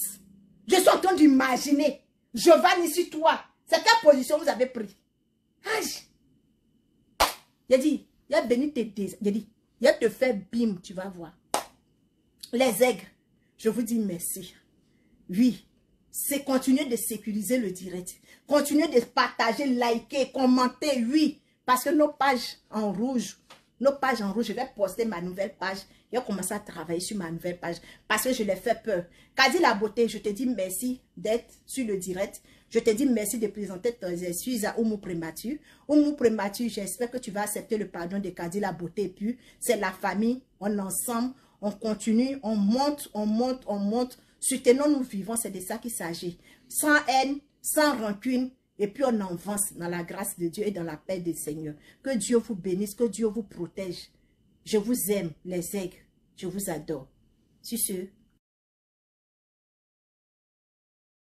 Je suis en train d'imaginer. Giovanni, ici, toi. C'est quelle position vous avez pris? J'ai dit, il a béni tes désirs. J'ai dit, il a te fait bim, tu vas voir. Les aigres, je vous dis merci. Oui, c'est continuer de sécuriser le direct. Continuer de partager, liker, commenter, oui. Parce que nos pages en rouge, je vais poster ma nouvelle page. Je vais commencer à travailler sur ma nouvelle page. Parce que je l'ai fait peur. Kadi la beauté, je te dis merci d'être sur le direct. Je te dis merci de présenter tes excuses à Oumou Prémature. Oumou Prémature, j'espère que tu vas accepter le pardon de Kadi la beauté. Et puis, c'est la famille, on est ensemble, on continue, on monte, on monte, on monte. Soutenons-nous vivants, c'est de ça qu'il s'agit. Sans haine, sans rancune. Et puis on avance dans la grâce de Dieu et dans la paix du Seigneur. Que Dieu vous bénisse, que Dieu vous protège. Je vous aime, les aigres. Je vous adore. Sur ce,